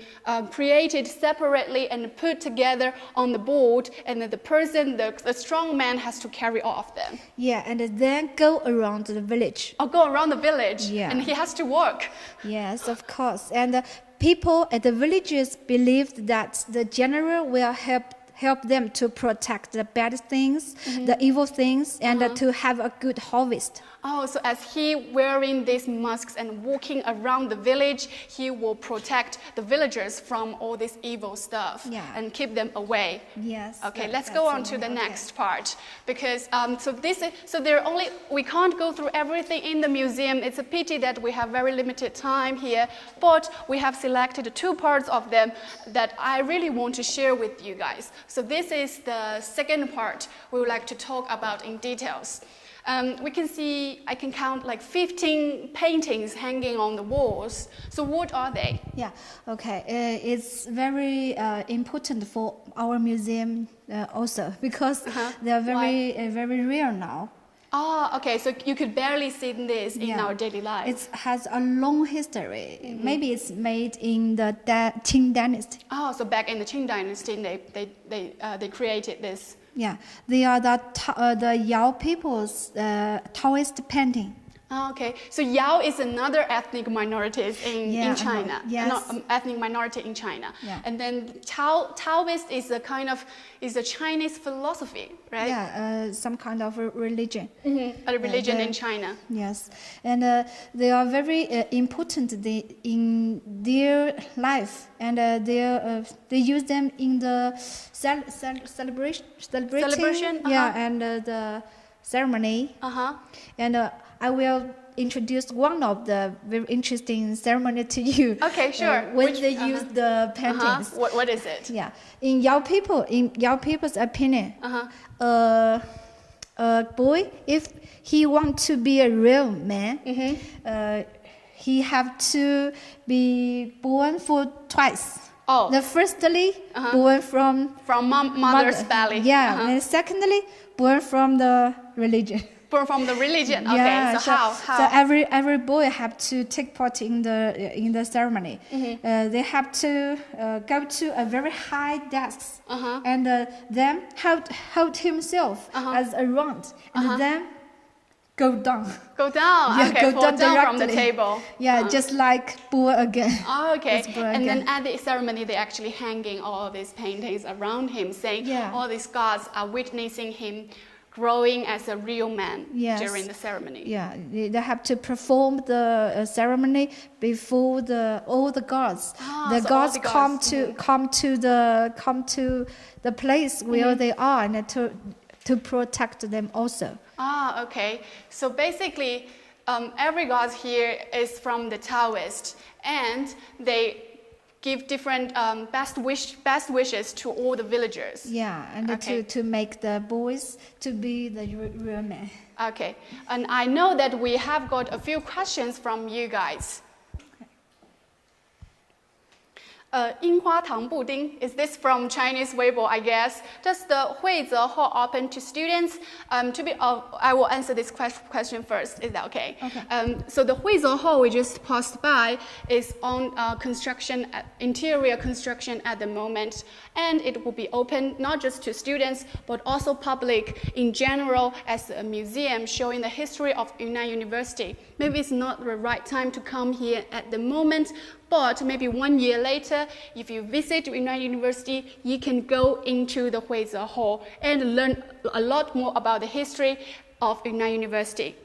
created separately and put together on the board, and the person, the strong man, has to carry all of them. Yeah, and then go around the village. Go around the village. Yeah. And he has to work. Yes, of course. And people at the villages believed that the general will help them to protect the bad things, the evil things, and to have a good harvest. So as he wearing these masks and walking around the village, he will protect the villagers from all this evil stuff and keep them away. Yes. Okay, let's go on to the next part, because we can't go through everything in the museum. It's a pity that we have very limited time here, but we have selected 2 parts of them that I really want to share with you guys. So this is the second part we would like to talk about in details. We can see, I can count like 15 paintings hanging on the walls. So what are they? Yeah, okay. It's very important for our museum also, because they are very rare now. Okay, so you could barely see this in our daily life. It has a long history. Maybe it's made in the Qing dynasty. So back in the Qing dynasty, they created this. Yeah, they are the Yao people's Taoist painting. Okay, so Yao is another ethnic minority in China. Ethnic minority in China. Yeah. And then Taoist is a Chinese philosophy, right? Yeah, some kind of religion. A religion in China. Yes, and they are very important in their life, and they use them in the celebration. Yeah, and the ceremony. And I will introduce one of the very interesting ceremony to you. Okay, sure. When they use the paintings. What is it? Yeah, in Yao people's opinion, a boy, if he wants to be a real man, he have to be born for twice. The firstly, born from mother's belly. Yeah, and secondly, born from the religion. From the religion. Okay, Yeah, so how? So every boy have to take part in the ceremony. They have to go to a very high desk and then hold himself as a round and then go down. Go down. Yeah, okay, go fall down from the directly. table. Yeah, just like bull again. Oh, okay. Just bull And again. then at the ceremony, they actually hanging all these paintings around him, saying Yeah. all these gods are witnessing him growing as a real man Yes. during the ceremony. Yeah, they have to perform the ceremony before all the gods. The so all gods the come gods, to the place where they are and to protect them also. Ah, okay. So basically, every god here is from the Taoist, and they give different best wishes to all the villagers. Yeah, and Okay. to make the boys to be the real men. Okay, and I know that we have got a few questions from you guys. 樱花糖布丁, is this from Chinese Weibo, I guess? Does the Huize Hall open to students? I will answer this question first. Is that okay? Okay. So the Huize Hall we just passed by is on interior construction at the moment, and it will be open not just to students but also public in general as a museum showing the history of Yunnan University. Maybe it's not the right time to come here at the moment, but maybe 1 year later, if you visit Yunnan University, you can go into the Huize Hall and learn a lot more about the history of Yunnan University.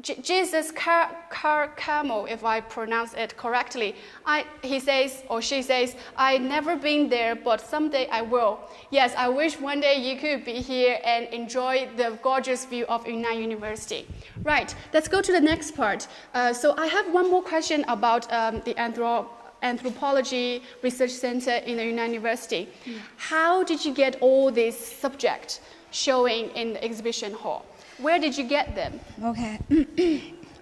Jesus Carcamo, if I pronounce it correctly, he says, or she says, I've never been there, but someday I will. Yes, I wish one day you could be here and enjoy the gorgeous view of Yunnan University. Right, let's go to the next part. So I have one more question about the anthropology research center in the Yunnan University. How did you get all these subjects showing in the exhibition hall? Where did you get them? Okay.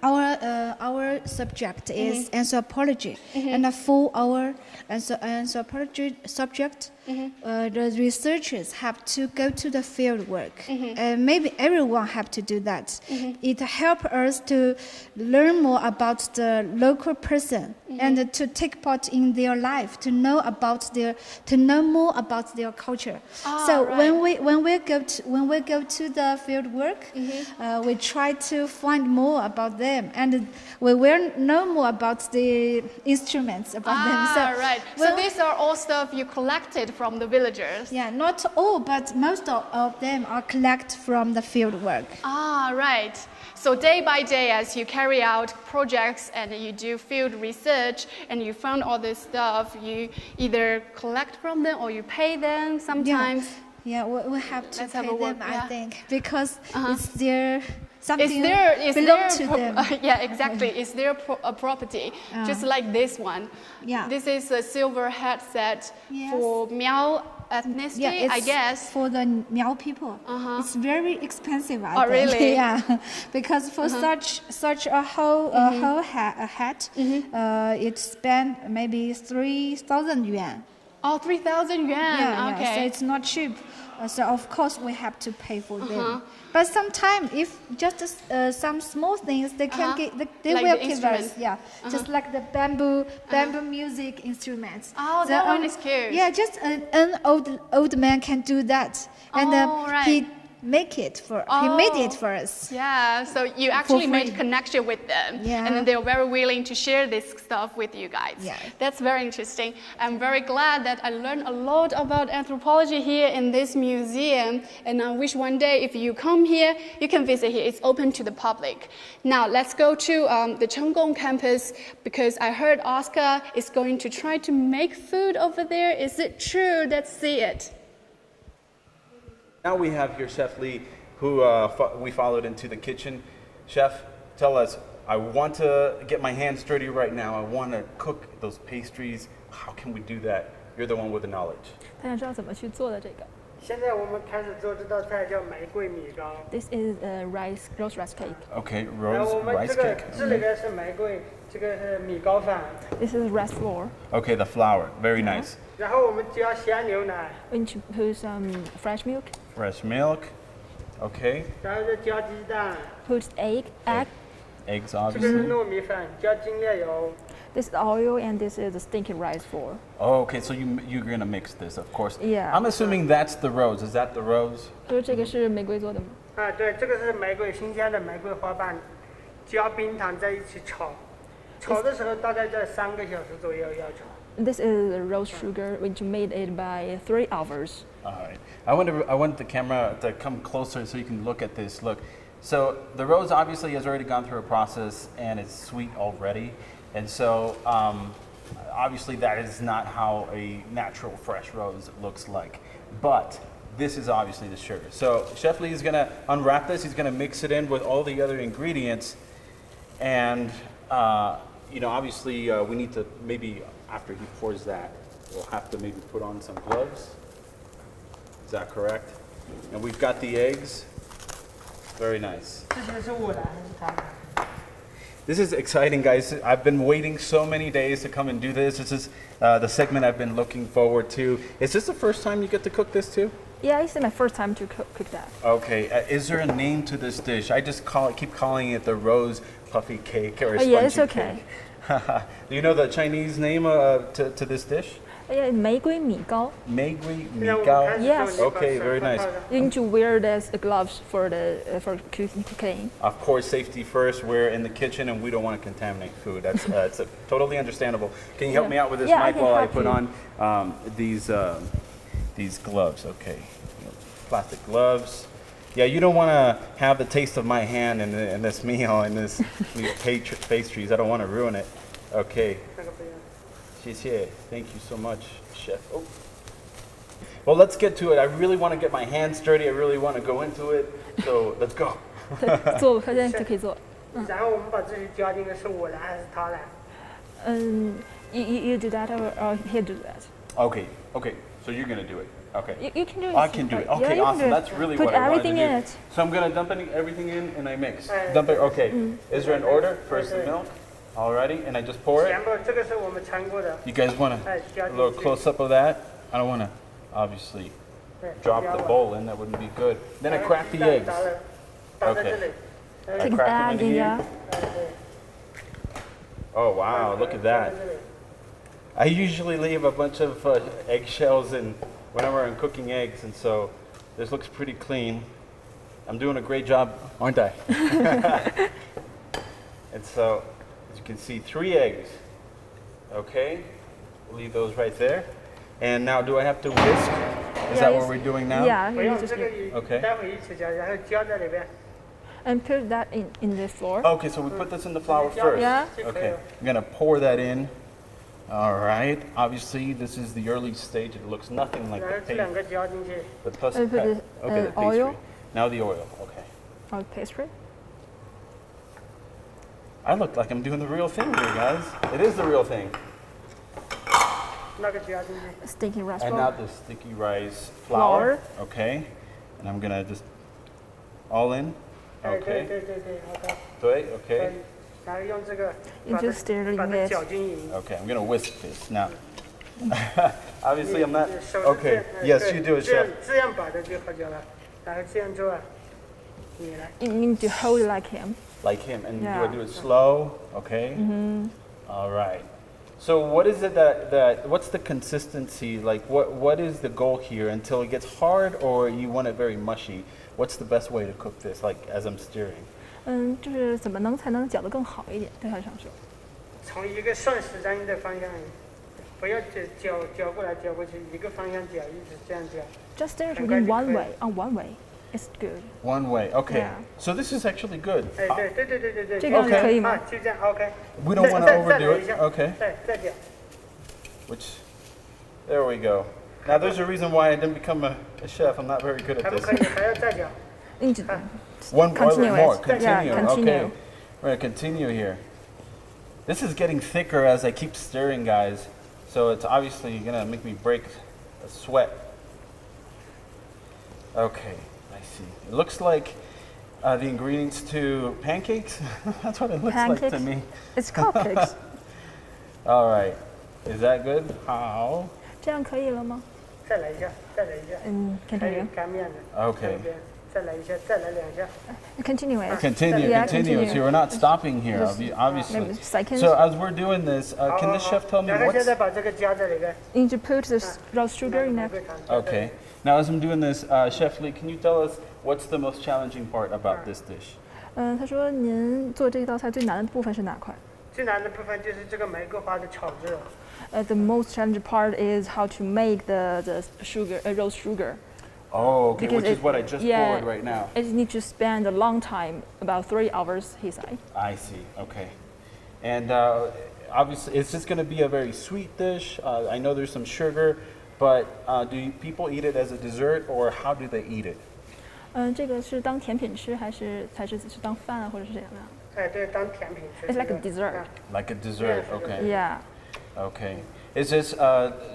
Our subject is anthropology, and for our anthropology subject, the researchers have to go to the field work. Maybe everyone have to do that. It helps us to learn more about the local person and to take part in their life, to know more about their culture. When we go to the field work, we try to find more about them, and we will know more about the instruments about them. Right. So these are all stuff you collected from the villagers. Yeah, not all, but most of them are collected from the field work. Right. So day by day, as you carry out projects and you do field research and you found all this stuff, you either collect from them or you pay them sometimes. Yeah, we have to pay them, I think, because it's their something belong to them. Yeah, exactly. It's their property, just like this one. Yeah. This is a silver headset for Miao ethnicity, I guess. For the Miao people. It's very expensive, I think. Really? Yeah, because for such a whole hat, it spent maybe 3,000 yuan. Oh, 3,000 yuan. Yeah, okay. So it's not cheap. So of course we have to pay for them. But sometimes, if just some small things, they can they like will the give us. Yeah, just like the bamboo music instruments. Oh, that one is cute. Yeah, just an old man can do that, and he made it for us. Yeah, so you actually made connection with them, and then they were very willing to share this stuff with you guys. Yeah. That's very interesting. I'm very glad that I learned a lot about anthropology here in this museum, and I wish one day if you come here, you can visit here. It's open to the public. Now let's go to the Chenggong campus, because I heard Oscar is going to try to make food over there. Is it true? Let's see it. Now we have here Chef Lee, who we followed into the kitchen. Chef, tell us, I want to get my hands dirty right now. I want to cook those pastries. How can we do that? You're the one with the knowledge. 大家知道怎么去做的这个。现在我们开始做这道菜叫玫瑰米糕。This is a roast rice cake. Okay, 然后 rose 我们 rice 这个 cake. 这个是玫瑰，这个是米糕饭。 This is rice flour. Okay, the flour, very nice. 然后我们就要鲜牛奶。 We need to put some fresh milk. Fresh milk. Okay. 然后再加鸡蛋， Put egg. Eggs, 这个是 obviously. 糯米粉，加精炼油。 This is oil, and this is the stinky rice flour. Oh, okay. So you're gonna mix this, of course. Yeah. I'm assuming that's the rose. Is that the rose? 所以这个是玫瑰做的吗？啊，对，这个是玫瑰，新鲜的玫瑰花瓣，加冰糖在一起炒，炒的时候大概在3个小时左右要炒。 This is rose sugar, which made it by 3 hours. All right. I want the camera to come closer so you can look at this. Look. So the rose obviously has already gone through a process and it's sweet already. And so obviously that is not how a natural fresh rose looks like. But this is obviously the sugar. So Chef Lee is going to unwrap this. He's going to mix it in with all the other ingredients. And, obviously we need to maybe, after he pours that, we'll have to maybe put on some gloves. Is that correct? And we've got the eggs. Very nice. 这些是我的还是他的？ This is exciting, guys. I've been waiting so many days to come and do this. This is the segment I've been looking forward to. Is this the first time you get to cook this too? Yeah, it's my first time to cook that. Okay. Is there a name to this dish? I just keep calling it the rose puffy cake or spongy Yeah, it's okay. cake. Do you know the Chinese name to this dish? Yeah, 玫瑰米糕. Meigui 现在我们 Mikao. 开始 Yes. 做，你把 Okay, 手 very 放 nice. 套上 You need to wear this gloves for cooking. Of course, safety first. We're in the kitchen and we don't want to contaminate food. That's totally understandable. Can you help me out with this Yeah, I mic can while I help put you. on these gloves? Okay, plastic gloves. Yeah, you don't want to have the taste of my hand in this meal and these pastries. I don't want to ruin it. Okay. 那个不要。 谢谢. Thank you so much, Chef. Oh. Well, let's get to it. I really want to get my hands dirty. I really want to go into it. So let's go. 做现在就可以做。然后我们把这些加进去是我的还是他的？ You do that or he do that? Okay. So you're gonna do it. Okay. You can do it. I can do it. Yeah, Okay, you can awesome. do it. That's really Put what I wanted to everything do. in it. So I'm gonna dump everything in and I mix. Dump it. Okay. Is there an order? First the milk. Alrighty, and I just pour it. 全部这个是我们尝过的。 You guys want 哎，加 a 进 little 去。 close up of that? I don't want to obviously 对 drop 加 the 完 bowl in. That wouldn't be good. Then I 然后 crack 鸡 the 蛋 eggs. 打在 Okay. 这里。 I Take crack egg them in in ya. here. Oh wow, look at that. I usually leave a bunch of eggshells in whenever I'm cooking eggs, and so this looks pretty clean. I'm doing a great job, aren't I? And so, as you can see, 3 eggs. Okay, we'll leave those right there. And now, do I have to whisk? Is that what we're doing now? Yeah, 不 you 用 need to 这个 split. 你 Okay. 待会一起加，然后浇在里边。 And put that in the floor. Okay, so we put this in the flour first. Yeah. Okay, I'm gonna pour that in. All right. Obviously, this is the early stage. It looks nothing like 然后 the 这两 paste. 个浇进去， The pus- And put the, okay, the pastry. oil. Now the oil. Okay. Or pastry. I look like I'm doing the real thing here, guys. It is the real thing. 那个浇进去。 Stinky rice And now flour. the sticky rice flour. Flour. Okay. And I'm gonna just all in. 哎，对 Okay. 对对对，好的。 Okay. 然后用这个 You 把它 just stir 把 in 它 it. 搅均匀。 Okay. I'm gonna whisk this now. Obviously, I'm not. 你手是这 Okay. 样哎 Yes, 对 you do it, 这样 chef. 这样把它就好搅了，然后这样做啊，你来。 You need to hold it like him. Like him. And do I Yeah. do it slow? Okay. All right. So what is it that what's the consistency like? What is the goal here until it gets hard, or you want it very mushy? What's the best way to cook this? Like as I'm stirring. 就是怎么才能搅得更好一点？对他来说。从一个顺时针的方向，不要搅过来搅过去，一个方向搅，一直这样搅。 Just stir it 很快 in 就 one 可以。 way. On one way, it's good. One way. Okay. Yeah. So this is actually good. 哎，对对对对对对。这个 Okay. 可以吗？啊，就这样 OK。 We don't want to 再 overdo 来一 it. 下 Okay. 再搅。 Which, there we go. Now there's a reason why I didn't become a chef. I'm not very good 还 at 不 this. 可以，还要再搅。一直 One Continue more. it. Continue. Yeah, continue. Okay. We're gonna continue here. This is getting thicker as I keep stirring, guys. So it's obviously gonna make me break a sweat. Okay, I see. It looks like the ingredients to pancakes. That's what it looks like to Pancakes? me. It's cupcakes. All right. Is that good? How? 这样可以了吗？再来一下，再来一下。还有 Continue. 干面的。 Okay. 这边再来一下，再来两下。Continue it. Continue, Yeah, continue. So we're not stopping here, obviously. Maybe seconds. So as we're doing this, can the chef tell me 然后现 what's... 在把这个加在里边。 You need to put the roast sugar in it. Okay. Now as I'm doing this, Chef Lee, can you tell us what's the most challenging part about this dish? 他说您做这道菜最难的部分是哪块？最难的部分就是这个玫瑰花的炒制。The most challenging part is how to make the sugar, roast sugar. Oh, okay, Because which is what I just poured right now. It needs to spend a long time, about 3 hours, he said. I see, okay. And obviously, it's just going to be a very sweet dish. I know there's some sugar, but people eat it as a dessert, or how do they eat it? 这个是当甜品吃，还是当饭啊，或者是怎样的？哎，对，当甜品吃。 It's like a dessert. Like a dessert, okay. Yeah. Okay. Is this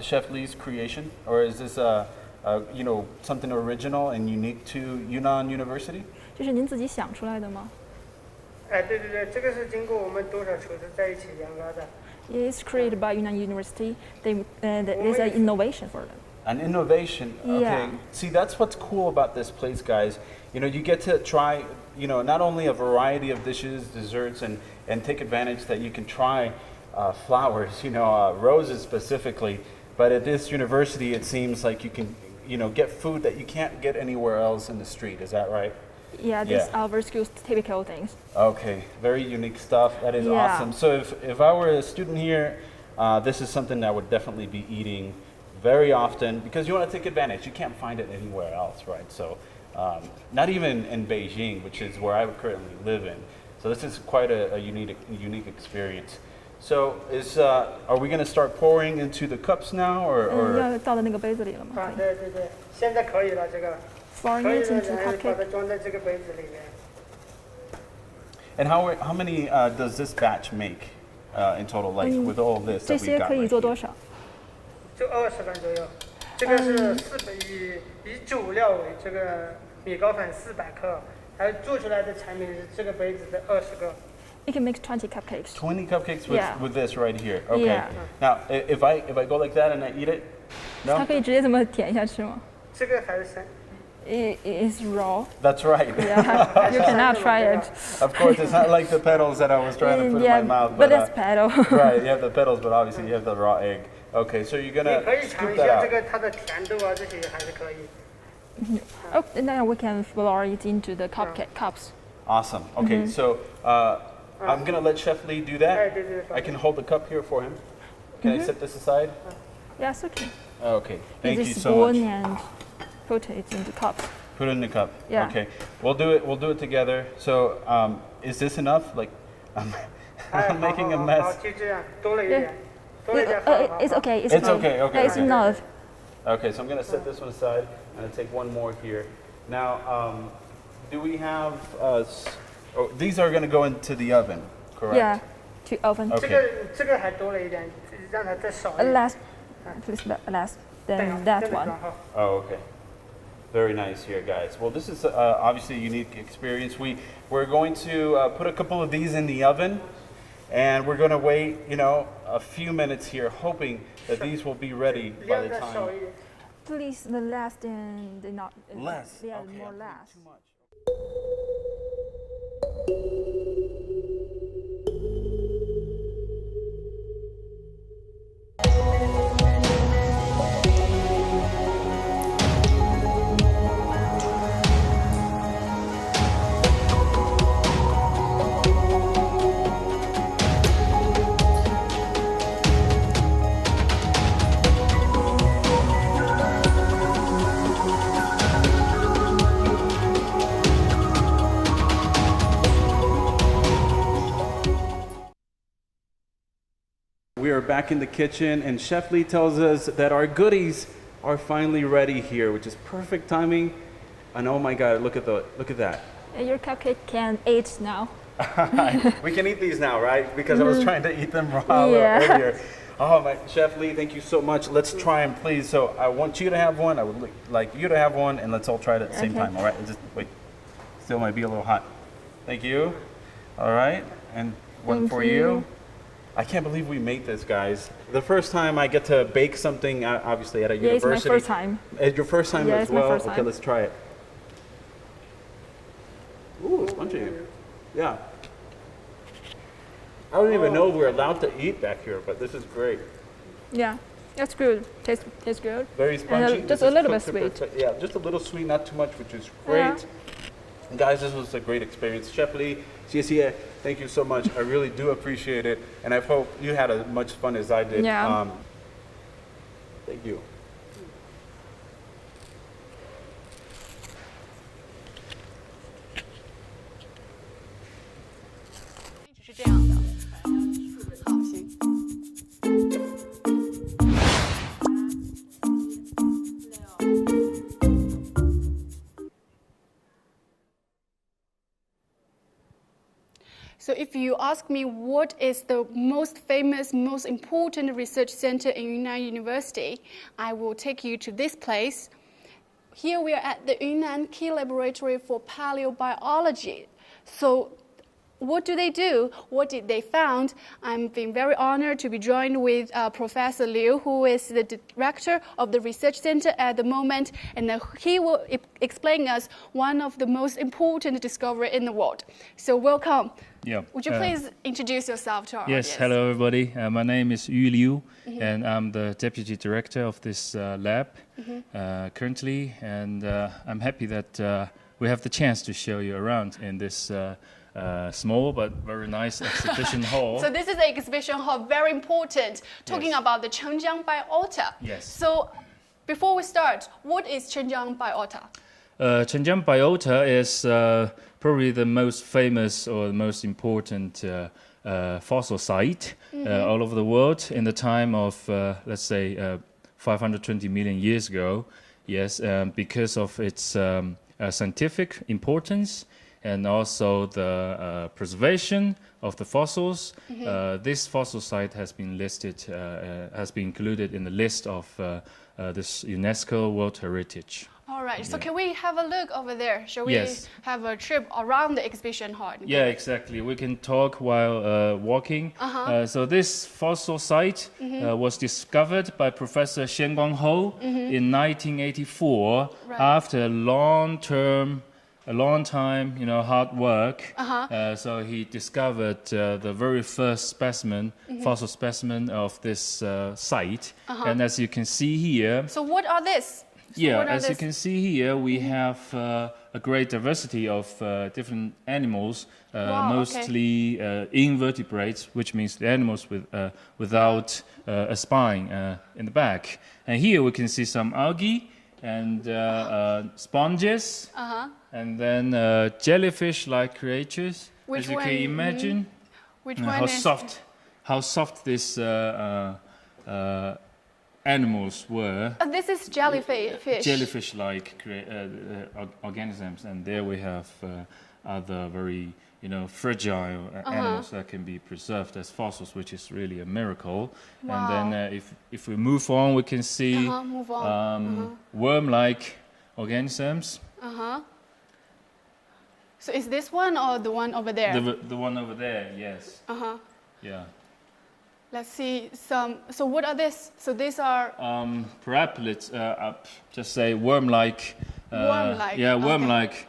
Chef Lee's creation, or is this something original and unique to Yunnan University? 这是您自己想出来的吗？哎，对对对，这个是经过我们多少厨师在一起研发的。It's created by Yunnan University. There's an innovation for them. An innovation. Okay. Yeah. See, that's what's cool about this place, guys. You get to try, not only a variety of dishes, desserts, and take advantage that you can try flowers, roses specifically. But at this university, it seems like you can, get food that you can't get anywhere else in the street. Is that right? Yeah, these are our school's typical things. Okay, very unique stuff. That is awesome. So if I were a student here, this is something I would definitely be eating very often, because you want to take advantage. You can't find it anywhere else, right? So not even in Beijing, which is where I currently live in. So this is quite a unique experience. So are we going to start pouring into the cups now, or? 要倒到那个杯子里了吗？啊，对对对，现在可以了，这个。 Pouring 可以 it 了， into 然后把 cupcake. 它装在这个杯子里面。 And how many does this batch make in total, like with all this 这 that 些 we've got 可以 right 做 here? 多少？就20份左右。这个是以主料为这个米糕粉400克，还做出来的产品是这个杯子的20个。 You can make 20 cupcakes. 20 cupcakes Yeah. with this right here. Okay. Yeah. Now, if I go like that and I eat it, 它 no, 可以直接这么舔一下吃吗？这个还是生。 It is raw. that's right. Yeah, you cannot try it. Of course, it's not like the petals that I was trying to put Yeah, in my mouth. but it's petal. Right, you have the petals, but obviously you have the raw egg. Okay, so you're 你 gonna 可以尝 scoop 一 that 下 out. 这个它的甜度啊，这些还是可以。 Oh, and then we can flour it into the cupcake cups. Awesome. Okay, so I'm gonna let Chef Lee do that. 哎，对对对。 I can hold the cup here for him. Can I set this aside? Yes, okay. Okay, thank Use you this so spoon much. and put it into cups. Put it in the cup. Yeah. Okay, we'll do it together. So, is this enough? Like, I'm 哎， I'm making a 好， mess. 就这样，多了一 Yeah. 点，多了一点好。 It's okay. It's okay, okay, Yeah, it's okay. enough. Okay, so I'm gonna set this one aside and I'll take one more here. Now, do we have? These are gonna go into the oven, correct? Yeah, to oven. 这 Okay. 个这个还多了一点，让它再少一点。 Last, please last. 对 Then 这 that 个 one. 刚好。 Oh, okay. Very nice here, guys. Well, this is obviously a unique experience. We're going to put a couple of these in the oven, and we're going to wait, a few minutes here, hoping that these will be ready by 量 the 再少 time. 一点。 Please, the last and the not. Less. Yeah, Okay, more I'm putting less. too much. We are back in the kitchen, and Chef Lee tells us that our goodies are finally ready here, which is perfect timing. And oh my God, look at that. Your cupcake can eat now. We can eat these now, right? Because I was trying to eat them raw Yeah. earlier. Oh my, Chef Lee, thank you so much. Let's try them, please. So I want you to have one. I would like you to have one, and let's all try it at the same Okay. time. All right? Just wait. Still might be a little hot. Thank you. All right, and one Thank for you. you. I can't believe we made this, guys. The first time I get to bake something, obviously at a Yeah, it's university. my first time. It's your first time Yeah, as it's my well? first Okay, time. let's try it. bunch of you. Yeah. I don't even know if we're allowed to eat back here, but this is great. Yeah, that's good. Tastes good. Very spongy. And just This a is little bit cooked to sweet. perfect- Yeah, just a little sweet, not too much, which is great. Yeah. Guys, this was a great experience. Chef Lee, CSE, thank you so much. I really do appreciate it, and I hope you had as much fun as I did. Yeah. Thank you. So if you ask me what is the most famous, most important research center in Yunnan University, I will take you to this place. Here we are at the Yunnan Key Laboratory for Paleobiology. So what do they do? What did they found? I'm being very honored to be joined with Professor Liu, who is the director of the research center at the moment, and he will explain us one of the most important discovery in the world. So welcome. Yeah. Would you please introduce yourself to our audience? Yes, hello everybody. My name is Yu Liu, and I'm the deputy director of this lab currently, and I'm happy that we have the chance to show you around in this small but very nice exhibition hall. So this is the exhibition hall, very important, talking about the Chenggong biota. Yes. So before we start, what is Chenggong biota? Chenggong biota is probably the most famous or the most important fossil site all over the world in the time of, let's say, 520 million years ago. Yes, because of its scientific importance and also the preservation of the fossils. This fossil site has been listed, has been included in the list of this UNESCO World Heritage. All right, so can we have a look over there? Shall we have a trip around the exhibition hall? Yeah, exactly. We can talk while walking. So this fossil site was discovered by Professor Chenggong in 1984 after a long time, hard work. So he discovered the very first specimen, fossil specimen of this site. And as you can see here. So what are this? As you can see here, we have a great diversity of different animals, mostly invertebrates, which means the animals without a spine in the back. And here we can see some algae and sponges, and then jellyfish-like creatures. As you can imagine, how soft this animals were. This is jellyfish. Jellyfish-like organisms, and there we have other very, fragile animals that can be preserved as fossils, which is really a miracle. And then if we move on, we can see worm-like organisms. So is this one or the one over there? The one over there, yes. Yeah. Let's see some. So what are this? So these are parapletes. Just say worm-like. Worm-like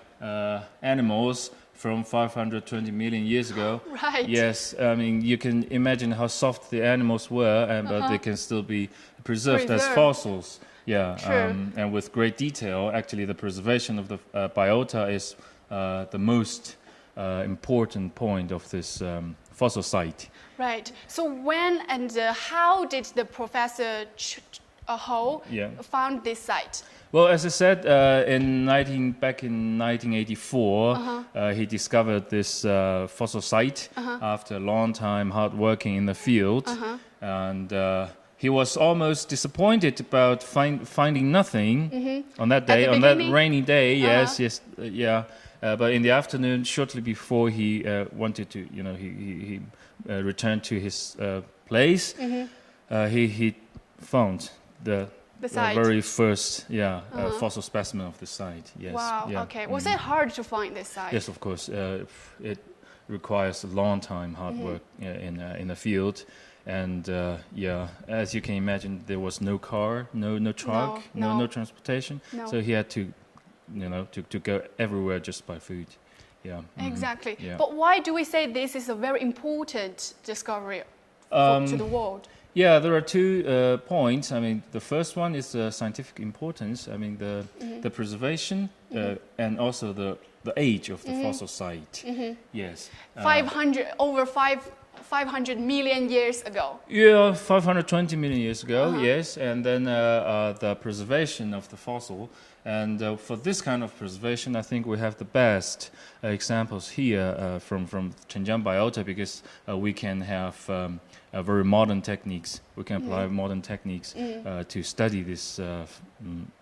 animals from 520 million years ago. Right. Yes, I mean you can imagine how soft the animals were, but they can still be preserved as fossils. Yeah. And with great detail. Actually, the preservation of the biota is the most important point of this fossil site. Right. So when and how did the Professor Ho found this site? Well, as I said, back in 1984, he discovered this fossil site after a long time hard working in the field, and he was almost disappointed about finding nothing on that day, on that rainy day. But in the afternoon, shortly before he wanted to, he returned to his place, he found the very first fossil specimen of the site. Yes. Wow. Yeah. Okay. Was it hard to find this site? Yes, of course. It requires a long time hard work in the field, and as you can imagine, there was no car, no truck, no transportation. So he had to to go everywhere just by foot. Yeah. Exactly. Yeah. But why do we say this is a very important discovery to the world? Yeah, there are 2 points. I mean, the first one is the scientific importance. I mean, the preservation and also the age of the fossil site. Yes. 500 million years ago. Yeah, 520 million years ago, yes. And then the preservation of the fossil. And for this kind of preservation, I think we have the best examples here from Chenggong biota, because we can have very modern techniques. We can apply modern techniques to study these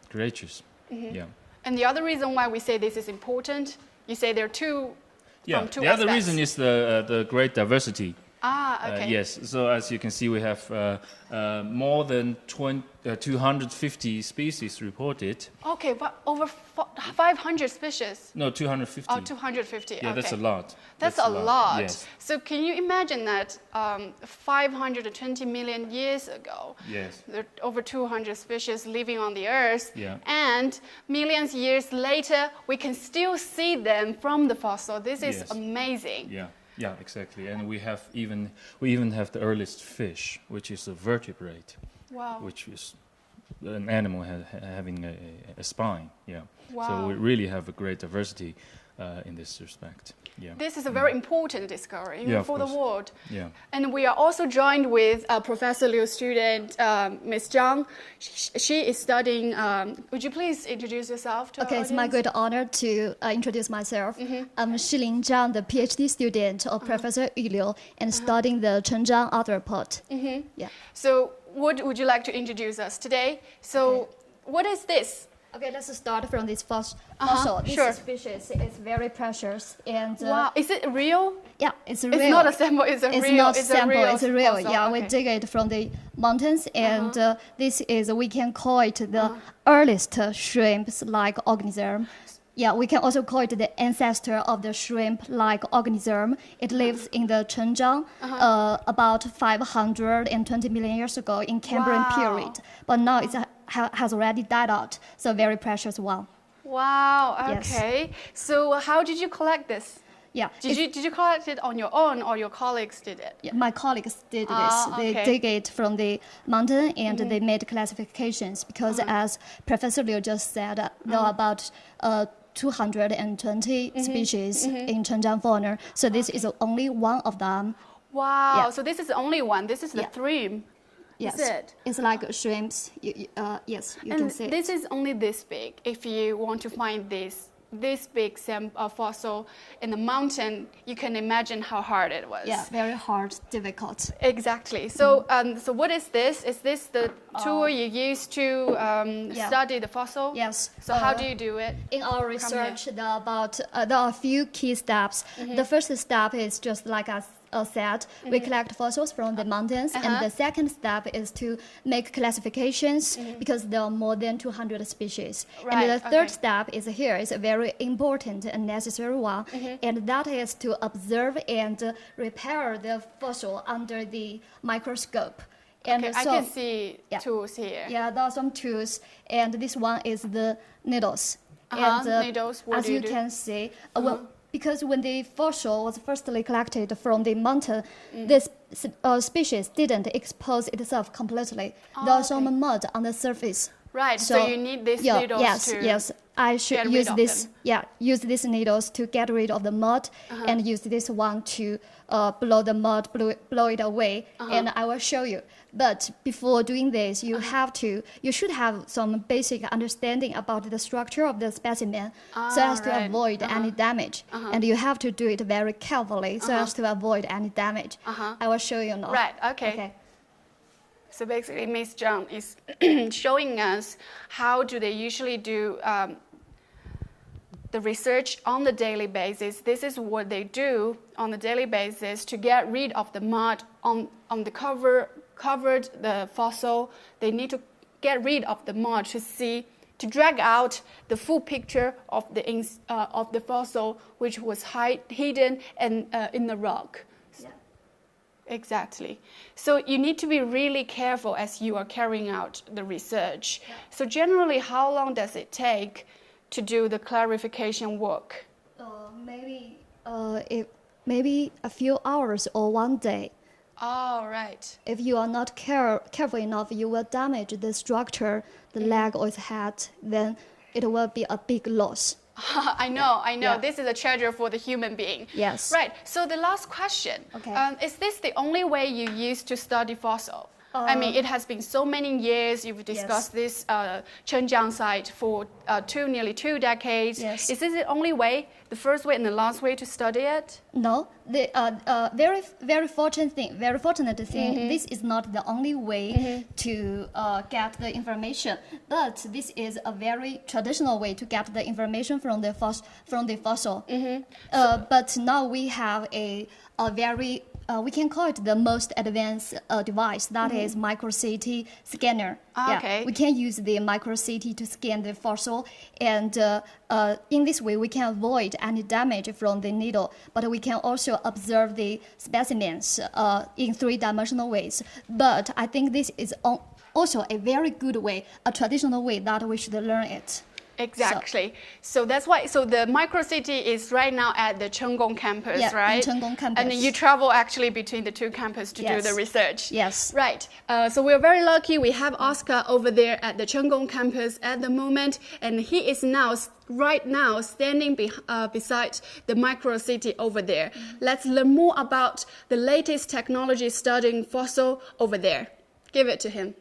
creatures. Yeah. And the other reason why we say this is important, you say there are two. Yeah. From two The other aspects. reason is the great diversity. Okay. Yes. So as you can see, we have more than 250 species reported. Okay, but over 500 species. No, 250. Oh, 250. Yeah, okay. that's a lot. That's a lot. Yes. So can you imagine that 520 million years ago, Yes. there are over 200 species living on the Earth, Yeah. and millions of years later, we can still see them from the fossil. This is Yes. amazing. Yeah. Yeah, exactly. And we even have the earliest fish, which is a vertebrate, Wow. which is an animal having a spine. Yeah. Wow. So we really have a great diversity in this respect. Yeah. This is a very important discovery Yeah, of for the course. world. Yeah. And we are also joined with Professor Liu's student, Ms. Zhang. She is studying. Would you please introduce yourself to Okay, our it's my audience? great honor to introduce myself. I'm Shilin Zhang, the PhD student of Professor Yu Liu, and studying the Chenggong arthropod. Yeah. So, what would you like to introduce us today? So, what is this? Okay, let's start from this fossil. This sure. species is very precious, and Wow, is it real? yeah, it's real. It's not a sample. It's a It's real. not it's sample. a real It's real. fossil. Yeah, we Okay. dig it from the mountains, and this is we can call it the earliest shrimp-like organism. Yeah, we can also call it the ancestor of the shrimp-like organism. It lives in the Chenggong about 520 million years ago in Cambrian Wow. period, but now it has already died out. So very precious one. Wow. Yes. Okay. So, how did you collect this? Yeah. Did you collect it on your own, or your colleagues did it? Yeah, my colleagues did this. They okay. dig it from the mountain and they made classifications because, as Professor Liu just said, there are about 220 species in Chenggong fauna. So this is only one of them. Wow. Yeah. So this is the only one. This is the thream. Yes, Is it? it's like shrimps. Yes, you And can see this it. is only this big. If you want to find this big fossil in the mountain, you can imagine how hard it was. Yeah, very hard, difficult. Exactly. So, so what is this? Is this the tool you use to study the fossil? Yes. So how do you do it? In our research, there are a few key steps. The first step is just like I said, we collect fossils from the mountains, and the second step is to make classifications because there are more than 200 species. Right, And the third okay. step is here is a very important and necessary one, and that is to observe and repair the fossil under the microscope. And Okay, I so, can see yeah. tools here. yeah, there are some tools, and this one is the needles. Needles, what as do you do? can see, because when the fossil was firstly collected from the mountain, this species didn't expose itself completely. There are some mud on the surface. Right. So you need these needles to Yes, I should get rid use of this. them. Yeah, use these needles to get rid of the mud, and use this one to blow the mud, blow it away. And I will show you. But before doing this, you should have some basic understanding about the structure of the specimen, so as to right. avoid any damage. And you have to do it very carefully, so as to avoid any damage. I will show you now. Right, okay. So basically, Ms. Zhang is showing us how do they usually do the research on the daily basis. This is what they do on the daily basis to get rid of the mud on the covered the fossil. They need to get rid of the mud to drag out the full picture of the fossil, which was hidden in the rock. Exactly. So you need to be really careful as you are carrying out the research. So generally, how long does it take to do the clarification work? Maybe Maybe a few hours or one day. Oh, right. If you are not careful enough, you will damage the structure, the leg or the head, then it will be a big loss. I know. Yeah. This is a treasure for the human being. Yes. Right. So the last question. Okay. Is this the only way you use to study fossil? I mean, it has been so many years. You've discussed this Chenggong site for nearly 2 decades. Yes. Is this the only way, the first way and the last way to study it? No, the very fortunate thing. This is not the only way to get the information, but this is a very traditional way to get the information from the fossil. But now we have a very we can call it the most advanced device, that is micro-CT scanner. Okay. We can use the micro-CT to scan the fossil, and in this way we can avoid any damage from the needle, but we can also observe the specimens in 3-dimensional ways. But I think this is also a very good way, a traditional way that we should learn it. Exactly. So that's why. So the micro-CT is right now at the Chenggong campus, right? Yeah, Chenggong campus. And you travel actually between the 2 campuses to do the research. Yes. Right. So we're very lucky. We have Oscar over there at the Chenggong campus at the moment, and he is right now standing beside the micro-CT over there. Let's learn more about the latest technology studying fossil over there. Give it to him.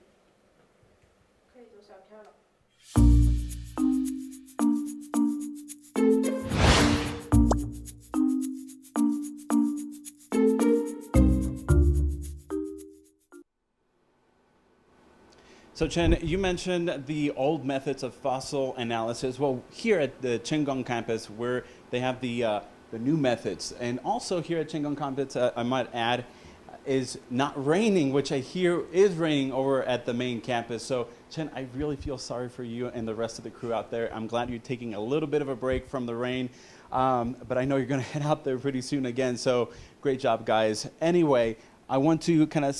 So Chen, you mentioned the old methods of fossil analysis. Well, here at the Chenggong campus, where they have the new methods, and also here at Chenggong campus, I might add, is not raining, which I hear is raining over at the main campus. So Chen, I really feel sorry for you and the rest of the crew out there. I'm glad you're taking a little bit of a break from the rain, but I know you're going to head out there pretty soon again. So great job, guys. Anyway, I want to kind of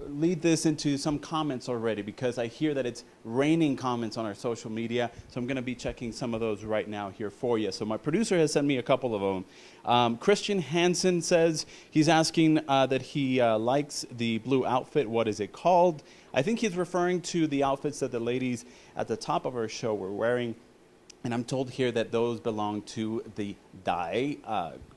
lead this into some comments already, because I hear that it's raining comments on our social media. So I'm going to be checking some of those right now here for you. So my producer has sent me a couple of them. Christian Hansen says he's asking that he likes the blue outfit. What is it called? I think he's referring to the outfits that the ladies at the top of our show were wearing. And I'm told here that those belong to the Dai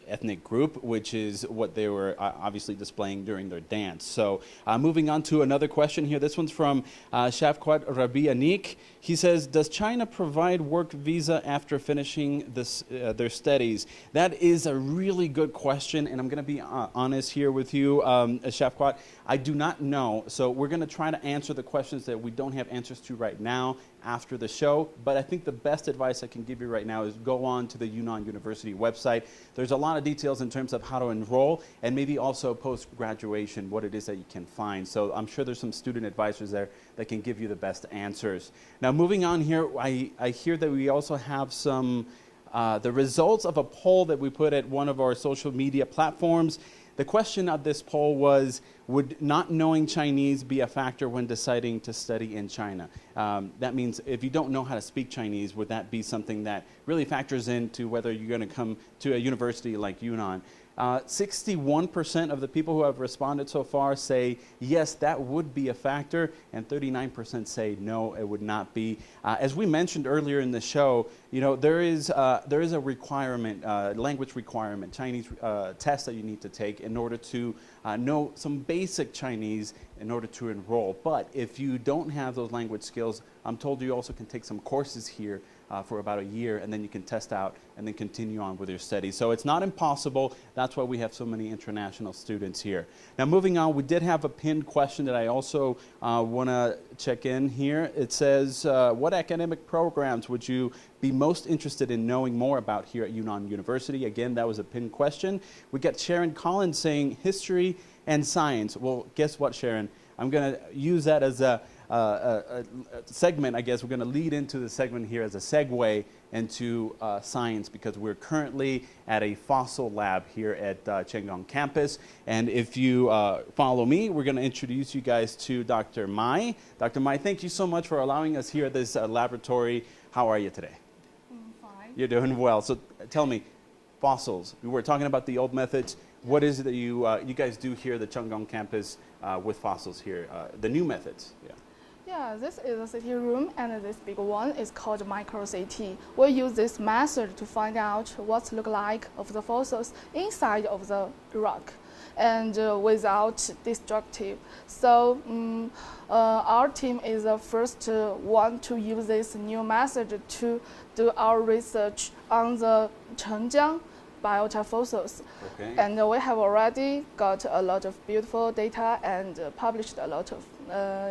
ethnic group, which is what they were obviously displaying during their dance. So moving on to another question here. This one's from Shafquat Rabi Anik. He says, does China provide work visa after finishing their studies? That is a really good question, and I'm going to be honest here with you, Shafquat. I do not know, so we're going to try to answer the questions that we don't have answers to right now after the show, but I think the best advice I can give you right now is go on to the Yunnan University website. There's a lot of details in terms of how to enroll, and maybe also post-graduation, what it is that you can find. So I'm sure there's some student advisors there that can give you the best answers. Now moving on here, I hear that we also have some the results of a poll that we put at one of our social media platforms. The question of this poll was, would not knowing Chinese be a factor when deciding to study in China? That means if you don't know how to speak Chinese, would that be something that really factors into whether you're going to come to a university like Yunnan? 61% of the people who have responded so far say yes, that would be a factor, and 39% say no, it would not be. As we mentioned earlier in the show, you know, there is a requirement, language requirement, Chinese test that you need to take in order to know some basic Chinese in order to enroll. But if you don't have those language skills, I'm told you also can take some courses here for about a year, and then you can test out and then continue on with your studies. So it's not impossible. That's why we have so many international students here. Now moving on, we did have a pinned question that I also want to check in here. It says, what academic programs would you be most interested in knowing more about here at Yunnan University? Again, that was a pinned question. We got Sharon Collins saying history and science. Well, guess what, Sharon? I'm going to use that as a segment, I guess. We're going to lead into the segment here as a segue into science, because we're currently at a fossil lab here at Chenggong campus. And if you follow me, we're going to introduce you guys to Dr. Mai. Dr. Mai, thank you so much for allowing us here at this laboratory. How are you today? Fine. You're doing well. So tell me, fossils. We were talking about the old methods. What is it that you guys do here at the Chenggong campus with fossils here? The new methods. Yeah. Yeah, this is a city room, and this big one is called micro-CT. We use this method to find out what look like of the fossils inside of the rock, and without destructive. So our team is the first one to use this new method to do our research on the Chenggong biota fossils. Okay. And we have already got a lot of beautiful data and published a lot of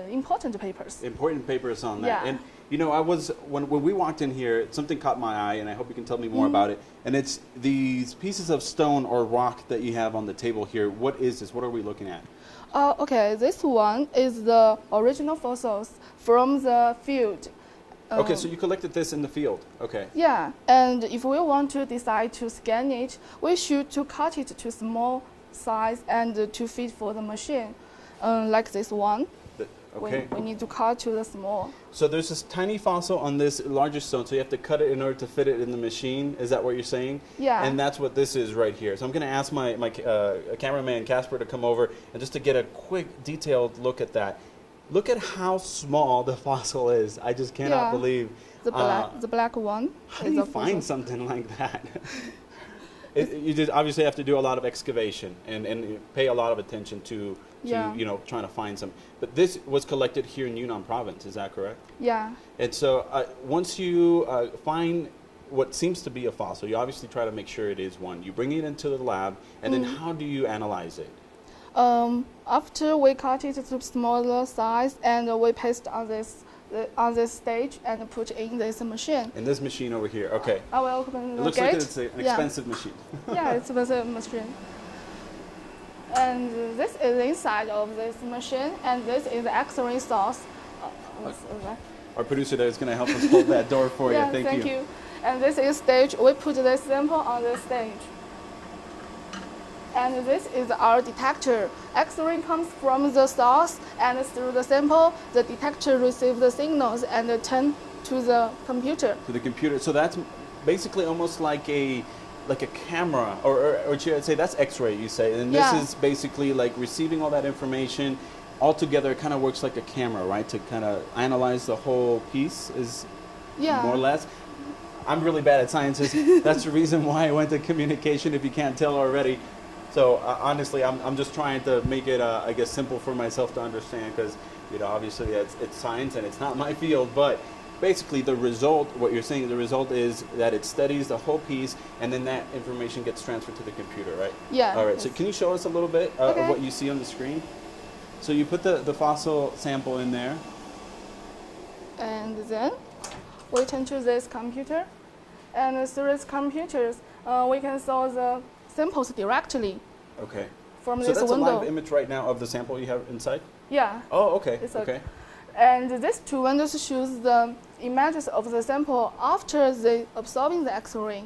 important papers. Important papers on that. Yeah. And you know, when we walked in here, something caught my eye, and I hope you can tell me more about it. And it's these pieces of stone or rock that you have on the table here. What is this? What are we looking at? Okay, this one is the original fossils from the field. Okay, so you collected this in the field. Okay. Yeah, and if we want to decide to scan it, we should to cut it to small size and to fit for the machine, like this one. Okay. We need to cut to the small. So there's this tiny fossil on this larger stone, so you have to cut it in order to fit it in the machine. Is that what you're saying? Yeah. And that's what this is right here. So I'm going to ask my cameraman Casper to come over and just to get a quick, detailed look at that. Look at how small the fossil is. I just cannot believe. The black one. How do you find something like that? You just obviously have to do a lot of excavation and pay a lot of attention to you know, trying to find some. But this was collected here in Yunnan Province, is that correct? Yeah. And so once you find what seems to be a fossil, you obviously try to make sure it is one. You bring it into the lab, and then how do you analyze it? After we cut it to smaller size, and we paste on this stage and put in this machine. In this machine over here, okay. I will open the It looks gate. like it's an expensive machine. Yeah, it's an expensive machine. And this is inside of this machine, and this is the X-ray source. Our producer there is going to help us hold that door for Yeah, you. Thank you. And this is stage. We put the sample on the stage. And this is our detector. X-ray comes from the source, and through the sample, the detector receives the signals and turn to the computer. To the computer. So that's basically almost like a camera, or should I say that's X-ray, you say, and this is basically like receiving all that information. Altogether, it kind of works like a camera, right? To kind of analyze the whole piece is more or less. I'm really bad at sciences. That's the reason why I went to communication, if you can't tell already. So honestly, I'm just trying to make it, I guess, simple for myself to understand, because, you know, obviously it's science and it's not my field, but basically the result, what you're saying, the result is that it studies the whole piece, and then that information gets transferred to the computer, right? Yeah. All right, so can you show us a little bit of what you see on the screen? So you put the fossil sample in there. And then we turn to this computer, and through this computers, we can saw the samples directly. Okay. From so this that's window. a live image right now of the sample you have inside? Yeah. Oh, okay. Okay. And these two windows shows the images of the sample after they absorbing the X-ray.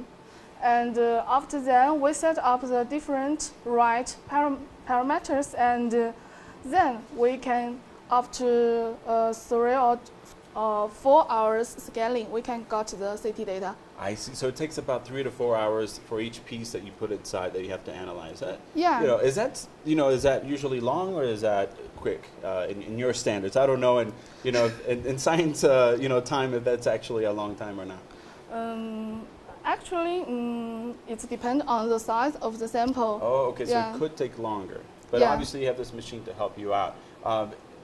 And after that, we set up the different parameters, and then we can, after 3 or 4 hours scaling, we can get the CT data. I see. So it takes about 3 to 4 hours for each piece that you put inside that you have to analyze. That, yeah. You know, is that usually long, or is that quick in your standards? I don't know. And you know, in science, time, if that's actually a long time or not. Actually, it depends on the size of the sample. Oh, okay. So it could take longer, but obviously you have this machine to help you out.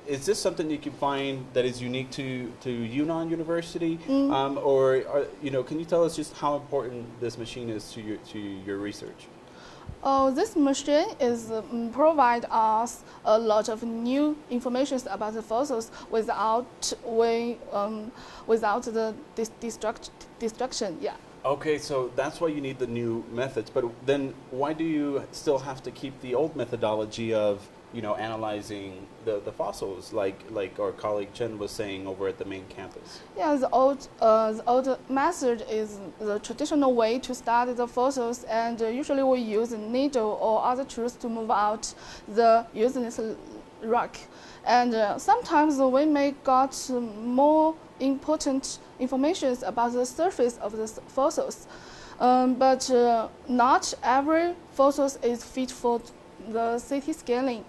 Is this something you can find that is unique to Yunnan University, or can you tell us just how important this machine is to your research? Oh, this machine is provide us a lot of new information about the fossils without the destruction. Yeah. Okay, so that's why you need the new methods. But then, why do you still have to keep the old methodology of analyzing the fossils, like our colleague Chen was saying over at the main campus? Yeah, the old method is the traditional way to study the fossils, and usually we use a needle or other tools to move out the useless rock. And sometimes we may get more important information about the surface of the fossils. but not every fossil is fit for the CT scaling.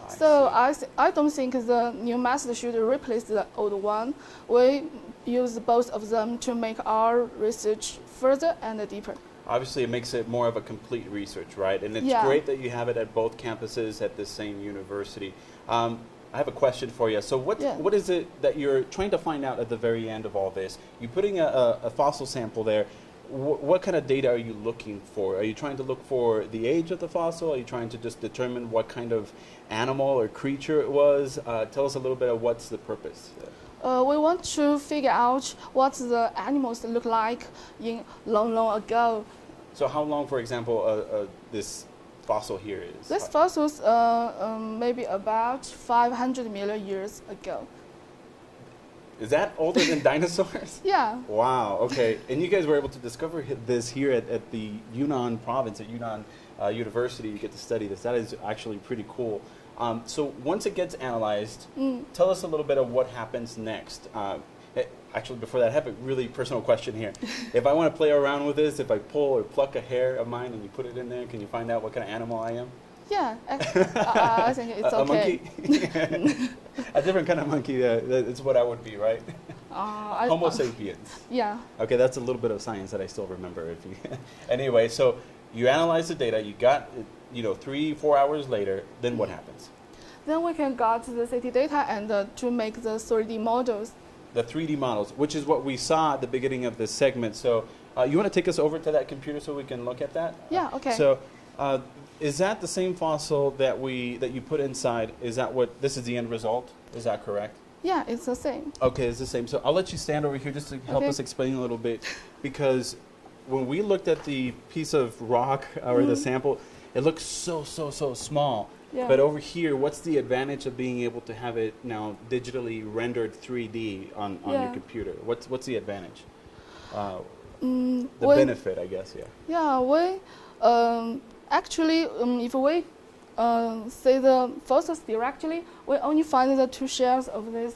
So I don't think the new method should replace the old one. We use both of them to make our research further and deeper. Obviously, it makes it more of a complete research, right? And it's great that you have it at both campuses at the same university. I have a question for you. So what is it that you're trying to find out at the very end of all this? You're putting a fossil sample there. What kind of data are you looking for? Are you trying to look for the age of the fossil? Are you trying to just determine what kind of animal or creature it was? Tell us a little bit of what's the purpose. We want to figure out what the animals look like in long ago. So how long, for example, this fossil here is? This fossil's maybe about 500 million years ago. Is that older than dinosaurs? Yeah. Wow, okay. And you guys were able to discover this here at the Yunnan Province, at Yunnan University. You get to study this. That is actually pretty cool. So once it gets analyzed, tell us a little bit of what happens next. Actually, before that, I have a really personal question here. If I want to play around with this, if I pull or pluck a hair of mine and you put it in there, can you find out what kind of animal I am? Yeah, I think it's okay. A monkey? A different kind of monkey, that's what I would be, right? Homo sapiens. Yeah. Okay, that's a little bit of science that I still remember. Anyway, so you analyze the data, you got, 3-4 hours later, then what happens? Then we can get the CT data and to make the 3D models. The 3D models, which is what we saw at the beginning of this segment. So you want to take us over to that computer so we can look at that? Yeah, okay. So is that the same fossil that you put inside? Is that this is the end result? Is that correct? Yeah, it's the same. Okay, it's the same. So I'll let you stand over here just to help us explain a little bit, because when we looked at the piece of rock or the sample, it looks so small. Yeah. But over here, what's the advantage of being able to have it now digitally rendered 3D on your computer? What's the advantage? The benefit, I guess, yeah. Yeah, we actually, if we see the fossils directly, we only find the 2 shells of these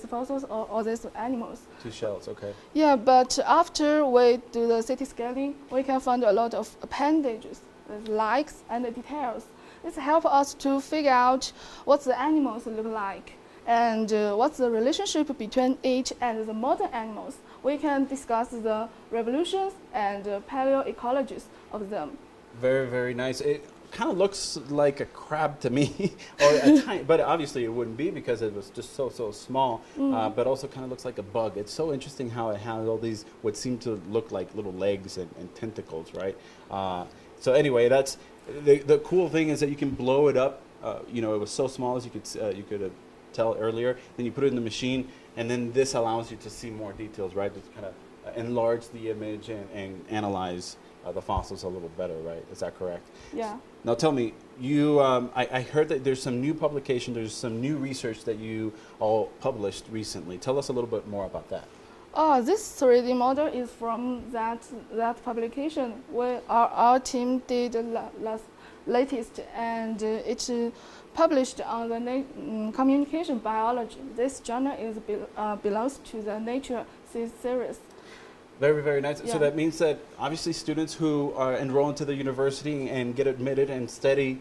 fossils or these animals. 2 shells, okay. Yeah, but after we do the CT scanning, we can find a lot of appendages, likes and details. This helps us to figure out what the animals look like and what's the relationship between it and the modern animals. We can discuss the revolutions and paleoecologies of them. Very, very nice. It kind of looks like a crab to me, or a tiny, but obviously it wouldn't be because it was just so small, but also kind of looks like a bug. It's so interesting how it has all these, what seem to look like little legs and tentacles, right? So anyway, that's, the cool thing is that you can blow it up. It was so small, as you could tell earlier. Then you put it in the machine, and then this allows you to see more details, right? Just kind of enlarge the image and analyze the fossils a little better, right? Is that correct? Yeah. Now tell me, you, I heard that there's some new publication, there's some new research that you all published recently. Tell us a little bit more about that. This 3D model is from that publication where our team did latest, and it's published on the communication biology. This journal belongs to the Nature series. Very, very nice. Yeah. So that means that obviously students who are enrolled into the university and get admitted and study,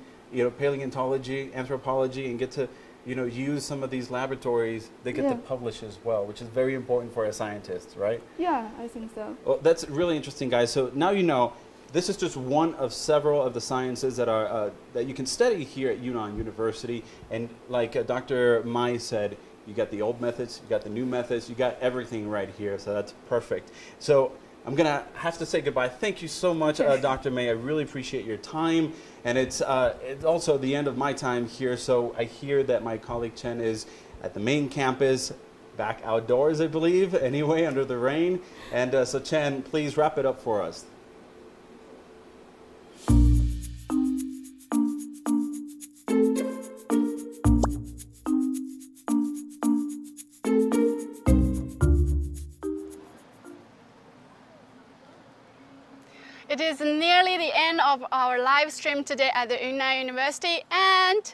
paleontology, anthropology, and get to, use some of these laboratories, they get to publish as well, which is very important for a scientist, right? Yeah, I think so. Well, that's really interesting, guys. So now this is just one of several of the sciences that are that you can study here at Yunnan University. And like Dr. Mai said, you got the old methods, you got the new methods, you got everything right here, so that's perfect. So I'm going to have to say goodbye. Thank you so much, Dr. May. I really appreciate your time. And it's also the end of my time here, so I hear that my colleague Chen is at the main campus, back outdoors, I believe, anyway, under the rain. And so Chen, please wrap it up for us. It is nearly the end of our live stream today at the Yunnan University, and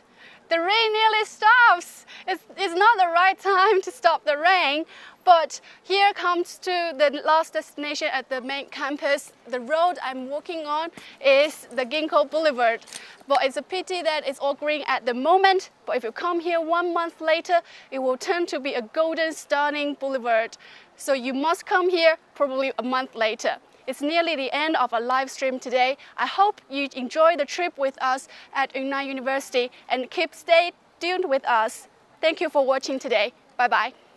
the rain nearly stops. It's not the right time to stop the rain, but here comes to the last destination at the main campus. The road I'm walking on is the Ginkgo Boulevard, but it's a pity that it's all green at the moment. But if you come here 1 month later, it will turn to be a golden, stunning boulevard. So you must come here probably a month later. It's nearly the end of our live stream today. I hope you enjoy the trip with us at Yunnan University and stay tuned with us. Thank you for watching today. Bye-bye.